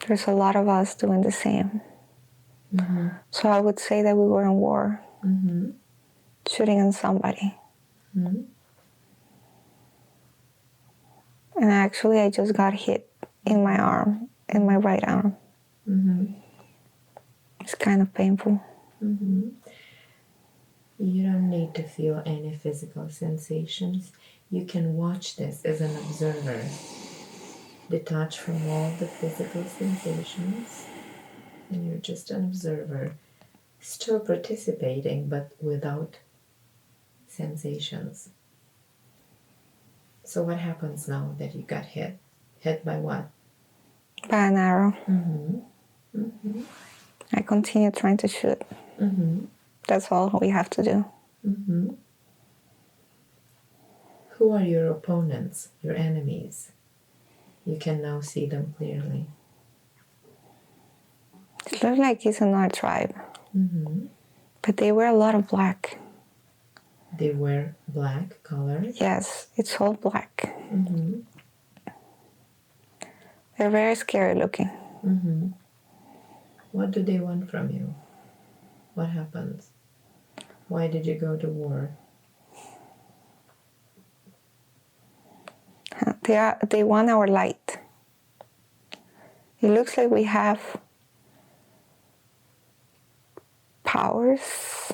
Speaker 2: There's a lot of us doing the same.
Speaker 1: Mm-hmm.
Speaker 2: So I would say that we were in war,
Speaker 1: Mm-hmm.
Speaker 2: shooting at somebody.
Speaker 1: Mm-hmm.
Speaker 2: And actually, I just got hit in my arm, in my right arm.
Speaker 1: Mm-hmm.
Speaker 2: It's kind of painful.
Speaker 1: Mm-hmm. You don't need to feel any physical sensations. You can watch this as an observer. Detach from all the physical sensations, and you're just an observer, still participating but without sensations. So what happens now that you got hit? Hit by what?
Speaker 2: By an arrow.
Speaker 1: Mm-hmm. Mm-hmm.
Speaker 2: I continue trying to shoot.
Speaker 1: Mm-hmm.
Speaker 2: That's all we have to do.
Speaker 1: Mm-hmm. Who are your opponents, your enemies? You can now see them clearly.
Speaker 2: It looks like it's another tribe.
Speaker 1: Mm-hmm.
Speaker 2: But they wear a lot of black.
Speaker 1: They wear black color.
Speaker 2: Yes, it's all black.
Speaker 1: Mm-hmm.
Speaker 2: They're very scary looking.
Speaker 1: Mm-hmm. What do they want from you? What happens? Why did you go to war?
Speaker 2: They want our light. It looks like we have powers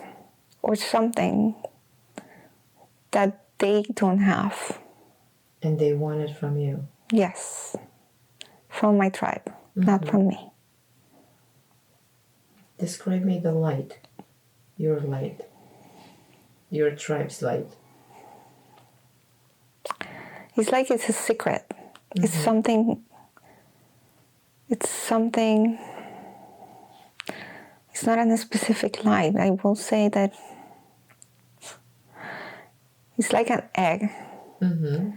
Speaker 2: or something that they don't have.
Speaker 1: And they want it from you.
Speaker 2: Yes, from my tribe, not from me.
Speaker 1: Describe me the light, your tribe's light.
Speaker 2: It's like it's a secret.
Speaker 1: Mm-hmm.
Speaker 2: It's something, it's not in a specific light. I will say that it's like an egg.
Speaker 1: Mm-hmm.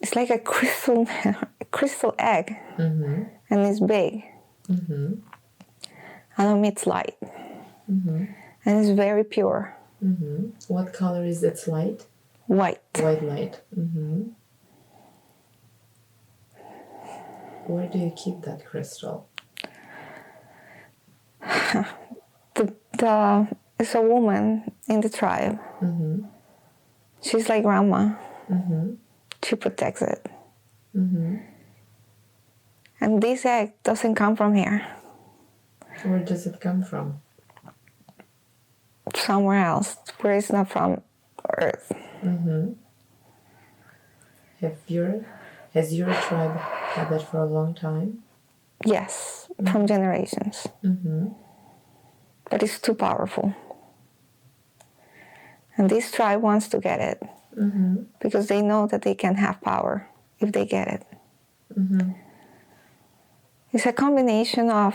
Speaker 2: It's like a crystal egg,
Speaker 1: Mm-hmm.
Speaker 2: and it's big,
Speaker 1: Mm-hmm.
Speaker 2: and emits light,
Speaker 1: Mm-hmm.
Speaker 2: and it's very pure.
Speaker 1: Mm-hmm. What color is its light?
Speaker 2: White.
Speaker 1: White light. Mm-hmm. Where do you keep that crystal?
Speaker 2: It's a woman in the tribe.
Speaker 1: Mm-hmm.
Speaker 2: She's like grandma.
Speaker 1: Mm-hmm.
Speaker 2: She protects it.
Speaker 1: Mm-hmm.
Speaker 2: And this egg doesn't come from here.
Speaker 1: Where does it come from?
Speaker 2: Somewhere else, where it's not from Earth.
Speaker 1: Mm-hmm. Has your tribe had that for a long time?
Speaker 2: Yes, from generations.
Speaker 1: Mm-hmm.
Speaker 2: But it's too powerful. And this tribe wants to get it.
Speaker 1: Mm-hmm.
Speaker 2: Because they know that they can have power if they get it.
Speaker 1: Mm-hmm.
Speaker 2: It's a combination of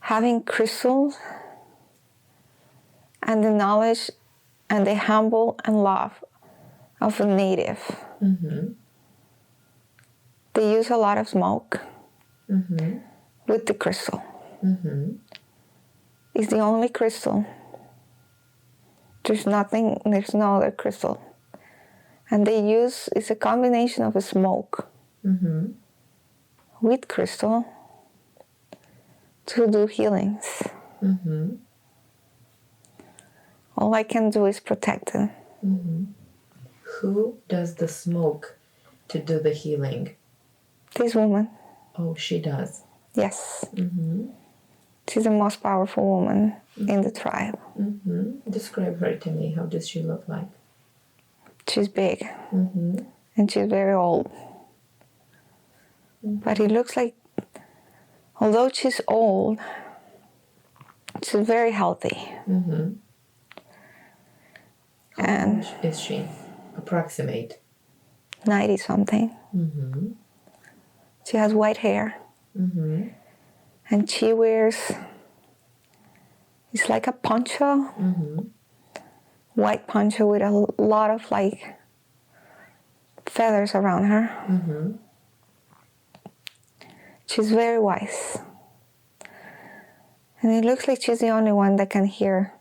Speaker 2: having crystals and the knowledge and the humble and love of a native.
Speaker 1: Mm-hmm.
Speaker 2: They use a lot of smoke
Speaker 1: Mm-hmm.
Speaker 2: with the crystal.
Speaker 1: Mm-hmm.
Speaker 2: It's the only crystal. There's no other crystal. And it's a combination of a smoke
Speaker 1: Mm-hmm.
Speaker 2: with crystal to do healings.
Speaker 1: Mm-hmm.
Speaker 2: All I can do is protect them.
Speaker 1: Mm-hmm. Who does the smoke to do the healing?
Speaker 2: This woman.
Speaker 1: Oh, she does.
Speaker 2: Yes.
Speaker 1: Mm-hmm.
Speaker 2: She's the most powerful woman in the tribe.
Speaker 1: Mm-hmm. Describe her to me. How does she look like?
Speaker 2: She's big.
Speaker 1: Mm-hmm.
Speaker 2: And she's very old. But it looks like, although she's old, she's very healthy.
Speaker 1: Mm-hmm.
Speaker 2: And
Speaker 1: How old is she? Approximate.
Speaker 2: 90 something.
Speaker 1: Mm-hmm.
Speaker 2: She has white hair.
Speaker 1: Mm-hmm.
Speaker 2: And she wears, it's like a poncho,
Speaker 1: Mm-hmm.
Speaker 2: white poncho with a lot of like feathers around her.
Speaker 1: Mm-hmm.
Speaker 2: She's very wise. And it looks like she's the only one that can hear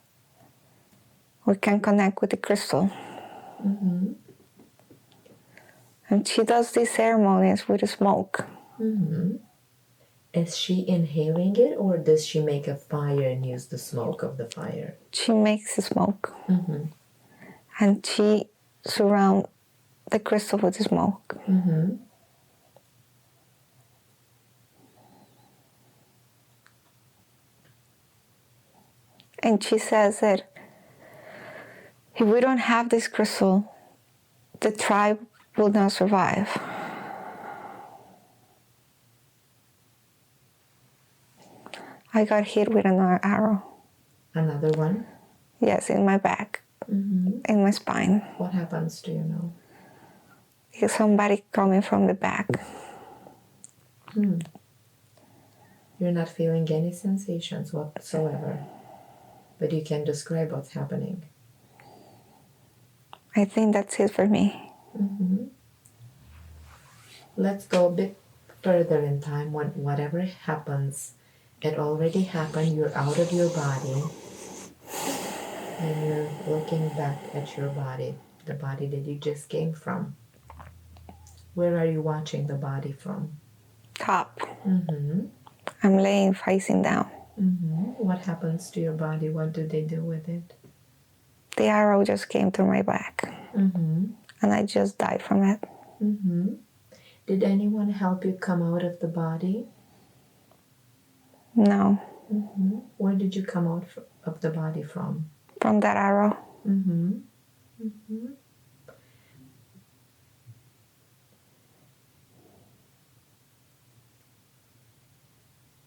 Speaker 2: or can connect with the crystal.
Speaker 1: Mm-hmm.
Speaker 2: And she does these ceremonies with the smoke.
Speaker 1: Mm-hmm. Is she inhaling it, or does she make a fire and use the smoke of the fire?
Speaker 2: She makes the smoke.
Speaker 1: Mm-hmm.
Speaker 2: And she surrounds the crystal with the smoke.
Speaker 1: Mm-hmm.
Speaker 2: And she says that if we don't have this crystal, the tribe will not survive. I got hit with another arrow.
Speaker 1: Another one?
Speaker 2: Yes, in my back,
Speaker 1: Mm-hmm.
Speaker 2: in my spine.
Speaker 1: What happens, do you know?
Speaker 2: It's somebody coming from the back.
Speaker 1: You're not feeling any sensations whatsoever, but you can describe what's happening.
Speaker 2: I think that's it for me.
Speaker 1: Mm-hmm. Let's go a bit further in time. When whatever happens, it already happened. You're out of your body, and you're looking back at your body, the body that you just came from. Where are you watching the body from?
Speaker 2: Top.
Speaker 1: Mm-hmm.
Speaker 2: I'm laying facing down.
Speaker 1: Mm-hmm. What happens to your body? What do they do with it?
Speaker 2: The arrow just came through my back.
Speaker 1: Mm-hmm.
Speaker 2: And I just died from it.
Speaker 1: Mm-hmm. Did anyone help you come out of the body?
Speaker 2: No.
Speaker 1: Mm-hmm. Where did you come out of the body from?
Speaker 2: From that arrow.
Speaker 1: Mm-hmm. Mm-hmm.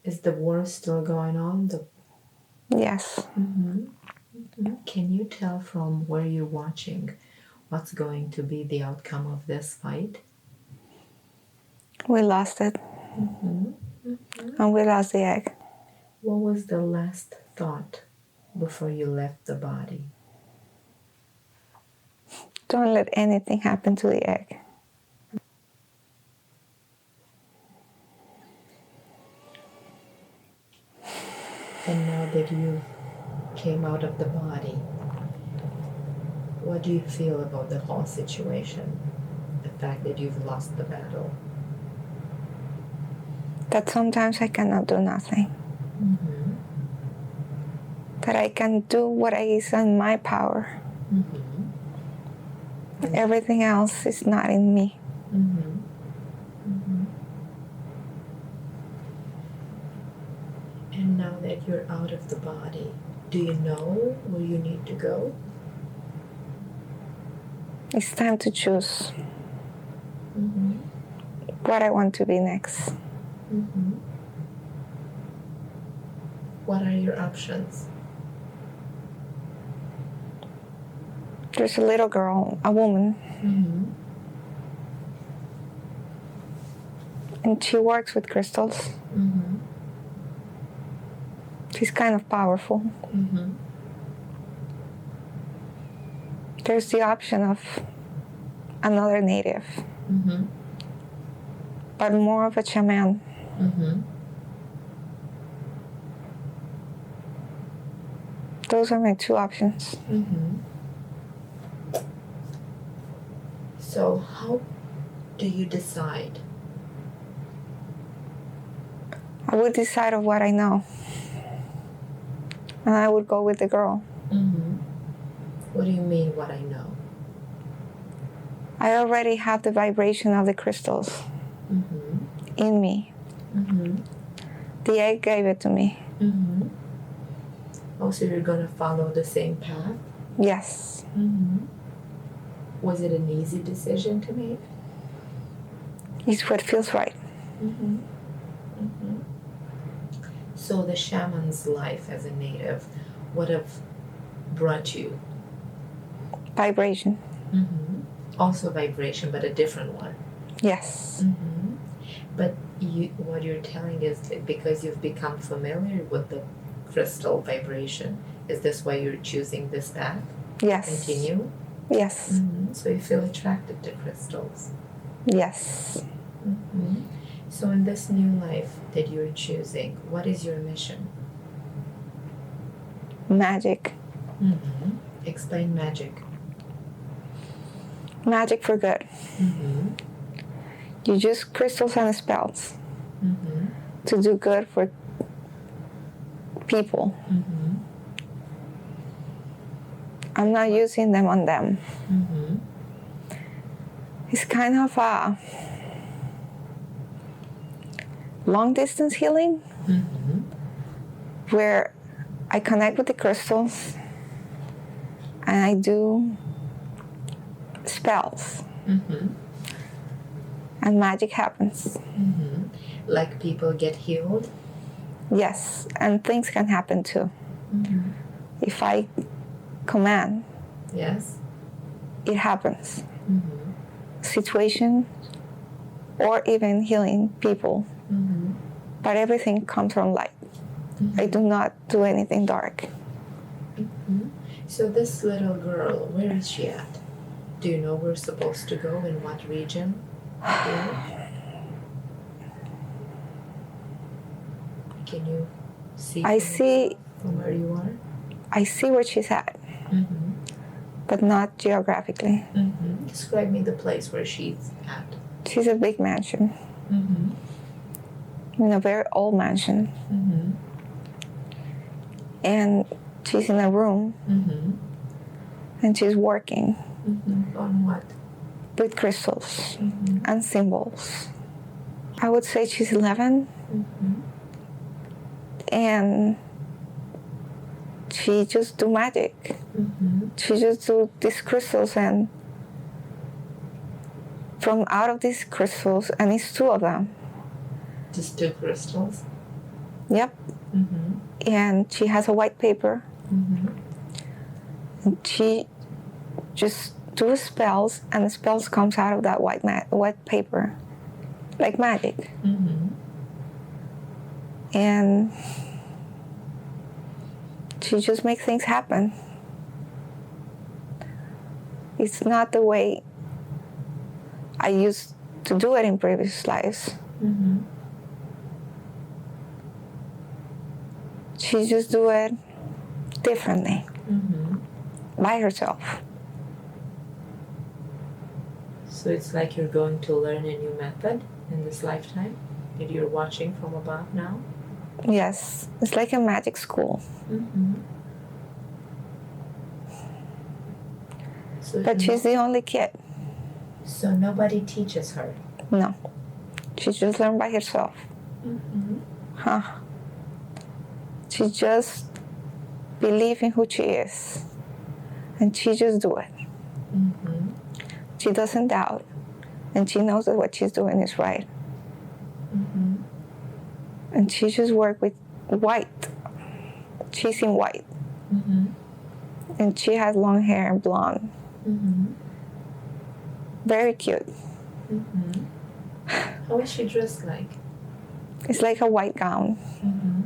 Speaker 1: Is the war still going on?
Speaker 2: Yes.
Speaker 1: Mm-hmm. Mm-hmm. Can you tell from where you're watching what's going to be the outcome of this fight?
Speaker 2: We lost it.
Speaker 1: Mm-hmm. Mm-hmm.
Speaker 2: And we lost the egg.
Speaker 1: What was the last thought before you left the body?
Speaker 2: Don't let anything happen to the egg.
Speaker 1: And now that you came out of the body, what do you feel about the whole situation? The fact that you've lost the battle?
Speaker 2: That sometimes I cannot do nothing.
Speaker 1: Mm-hmm.
Speaker 2: That I can do what is in my power.
Speaker 1: Mm-hmm.
Speaker 2: Everything else is not in me.
Speaker 1: Mm-hmm. Mm-hmm. And now that you're out of the body, do you know where you need to go?
Speaker 2: It's time to choose
Speaker 1: Mm-hmm.
Speaker 2: what I want to be next.
Speaker 1: Mm-hmm. What are your options?
Speaker 2: There's a little girl, a woman,
Speaker 1: Mm-hmm.
Speaker 2: and she works with crystals.
Speaker 1: Mm-hmm.
Speaker 2: She's kind of powerful.
Speaker 1: Mm-hmm.
Speaker 2: There's the option of another native,
Speaker 1: Mm-hmm.
Speaker 2: but more of a shaman.
Speaker 1: Mm-hmm.
Speaker 2: Those are my two options.
Speaker 1: Mm-hmm. So how do you decide?
Speaker 2: I would decide of what I know. And I would go with the girl.
Speaker 1: Mm-hmm. What do you mean, what I know?
Speaker 2: I already have the vibration of the crystals
Speaker 1: Mm-hmm.
Speaker 2: in me.
Speaker 1: Mm-hmm.
Speaker 2: The egg gave it to me.
Speaker 1: Mm-hmm. Oh, so you're gonna follow the same path?
Speaker 2: Yes.
Speaker 1: Mm-hmm. Was it an easy decision to make?
Speaker 2: It's what feels right.
Speaker 1: Mm-hmm. Mm-hmm. So the shaman's life as a native, what have brought you?
Speaker 2: Vibration.
Speaker 1: Mm-hmm. Also vibration, but a different one.
Speaker 2: Yes.
Speaker 1: Mm-hmm. But what you're telling is that because you've become familiar with the crystal vibration, is this why you're choosing this path?
Speaker 2: Yes.
Speaker 1: Continue?
Speaker 2: Yes.
Speaker 1: Mm-hmm. So you feel attracted to crystals.
Speaker 2: Yes.
Speaker 1: Mm-hmm. So in this new life that you're choosing, what is your mission?
Speaker 2: Magic.
Speaker 1: Mm-hmm. Explain magic.
Speaker 2: Magic for good.
Speaker 1: Mm-hmm.
Speaker 2: You use crystals and spells
Speaker 1: Mm-hmm.
Speaker 2: to do good for people.
Speaker 1: Mm-hmm.
Speaker 2: I'm not using them on them.
Speaker 1: Mm-hmm.
Speaker 2: It's kind of a long distance healing
Speaker 1: Mm-hmm.
Speaker 2: where I connect with the crystals and I do spells
Speaker 1: Mm-hmm.
Speaker 2: and magic happens.
Speaker 1: Mm-hmm. Like people get healed?
Speaker 2: Yes, and things can happen too.
Speaker 1: Mm-hmm.
Speaker 2: If I command,
Speaker 1: Yes.
Speaker 2: it happens.
Speaker 1: Mm-hmm.
Speaker 2: Situation or even healing people.
Speaker 1: Mm-hmm.
Speaker 2: But everything comes from light.
Speaker 1: Mm-hmm.
Speaker 2: I do not do anything dark.
Speaker 1: Mm-hmm. So this little girl, where is she at? Do you know we're supposed to go in what region? Here? Can you see?
Speaker 2: I see
Speaker 1: from where you are?
Speaker 2: I see where she's at,
Speaker 1: Mm-hmm.
Speaker 2: but not geographically.
Speaker 1: Mm-hmm. Describe me the place where she's at.
Speaker 2: She's a big mansion,
Speaker 1: Mm-hmm.
Speaker 2: in a very old mansion.
Speaker 1: Mm-hmm.
Speaker 2: And she's in a room
Speaker 1: Mm-hmm.
Speaker 2: and she's working
Speaker 1: Mm-hmm. On what?
Speaker 2: with crystals
Speaker 1: Mm-hmm.
Speaker 2: and symbols. I would say she's 11
Speaker 1: Mm-hmm.
Speaker 2: and she just do magic.
Speaker 1: Mm-hmm.
Speaker 2: She just do these crystals and from out of these crystals, and it's 2 of them.
Speaker 1: Just 2 crystals?
Speaker 2: Yep.
Speaker 1: Mm-hmm.
Speaker 2: And she has a white paper.
Speaker 1: Mm-hmm.
Speaker 2: And she just do spells, and the spells comes out of that white paper, like magic.
Speaker 1: Mm-hmm.
Speaker 2: And she just makes things happen. It's not the way I used to do it in previous lives.
Speaker 1: Mm-hmm.
Speaker 2: She just do it differently,
Speaker 1: Mm-hmm.
Speaker 2: by herself.
Speaker 1: So it's like you're going to learn a new method in this lifetime that you're watching from above now?
Speaker 2: Yes, it's like a magic school.
Speaker 1: Mm-hmm. So
Speaker 2: But she's the only kid.
Speaker 1: So nobody teaches her?
Speaker 2: No, she just learned by herself.
Speaker 1: Mm-hmm.
Speaker 2: Huh. She just believes in who she is. And she just do it.
Speaker 1: Mm-hmm.
Speaker 2: She doesn't doubt. And she knows that what she's doing is right.
Speaker 1: Mm-hmm.
Speaker 2: And she just work with white. She's in white.
Speaker 1: Mm-hmm.
Speaker 2: And she has long hair and blonde.
Speaker 1: Mm-hmm.
Speaker 2: Very cute.
Speaker 1: Mm-hmm. How is she dressed like?
Speaker 2: It's like a white gown.
Speaker 1: Mm-hmm.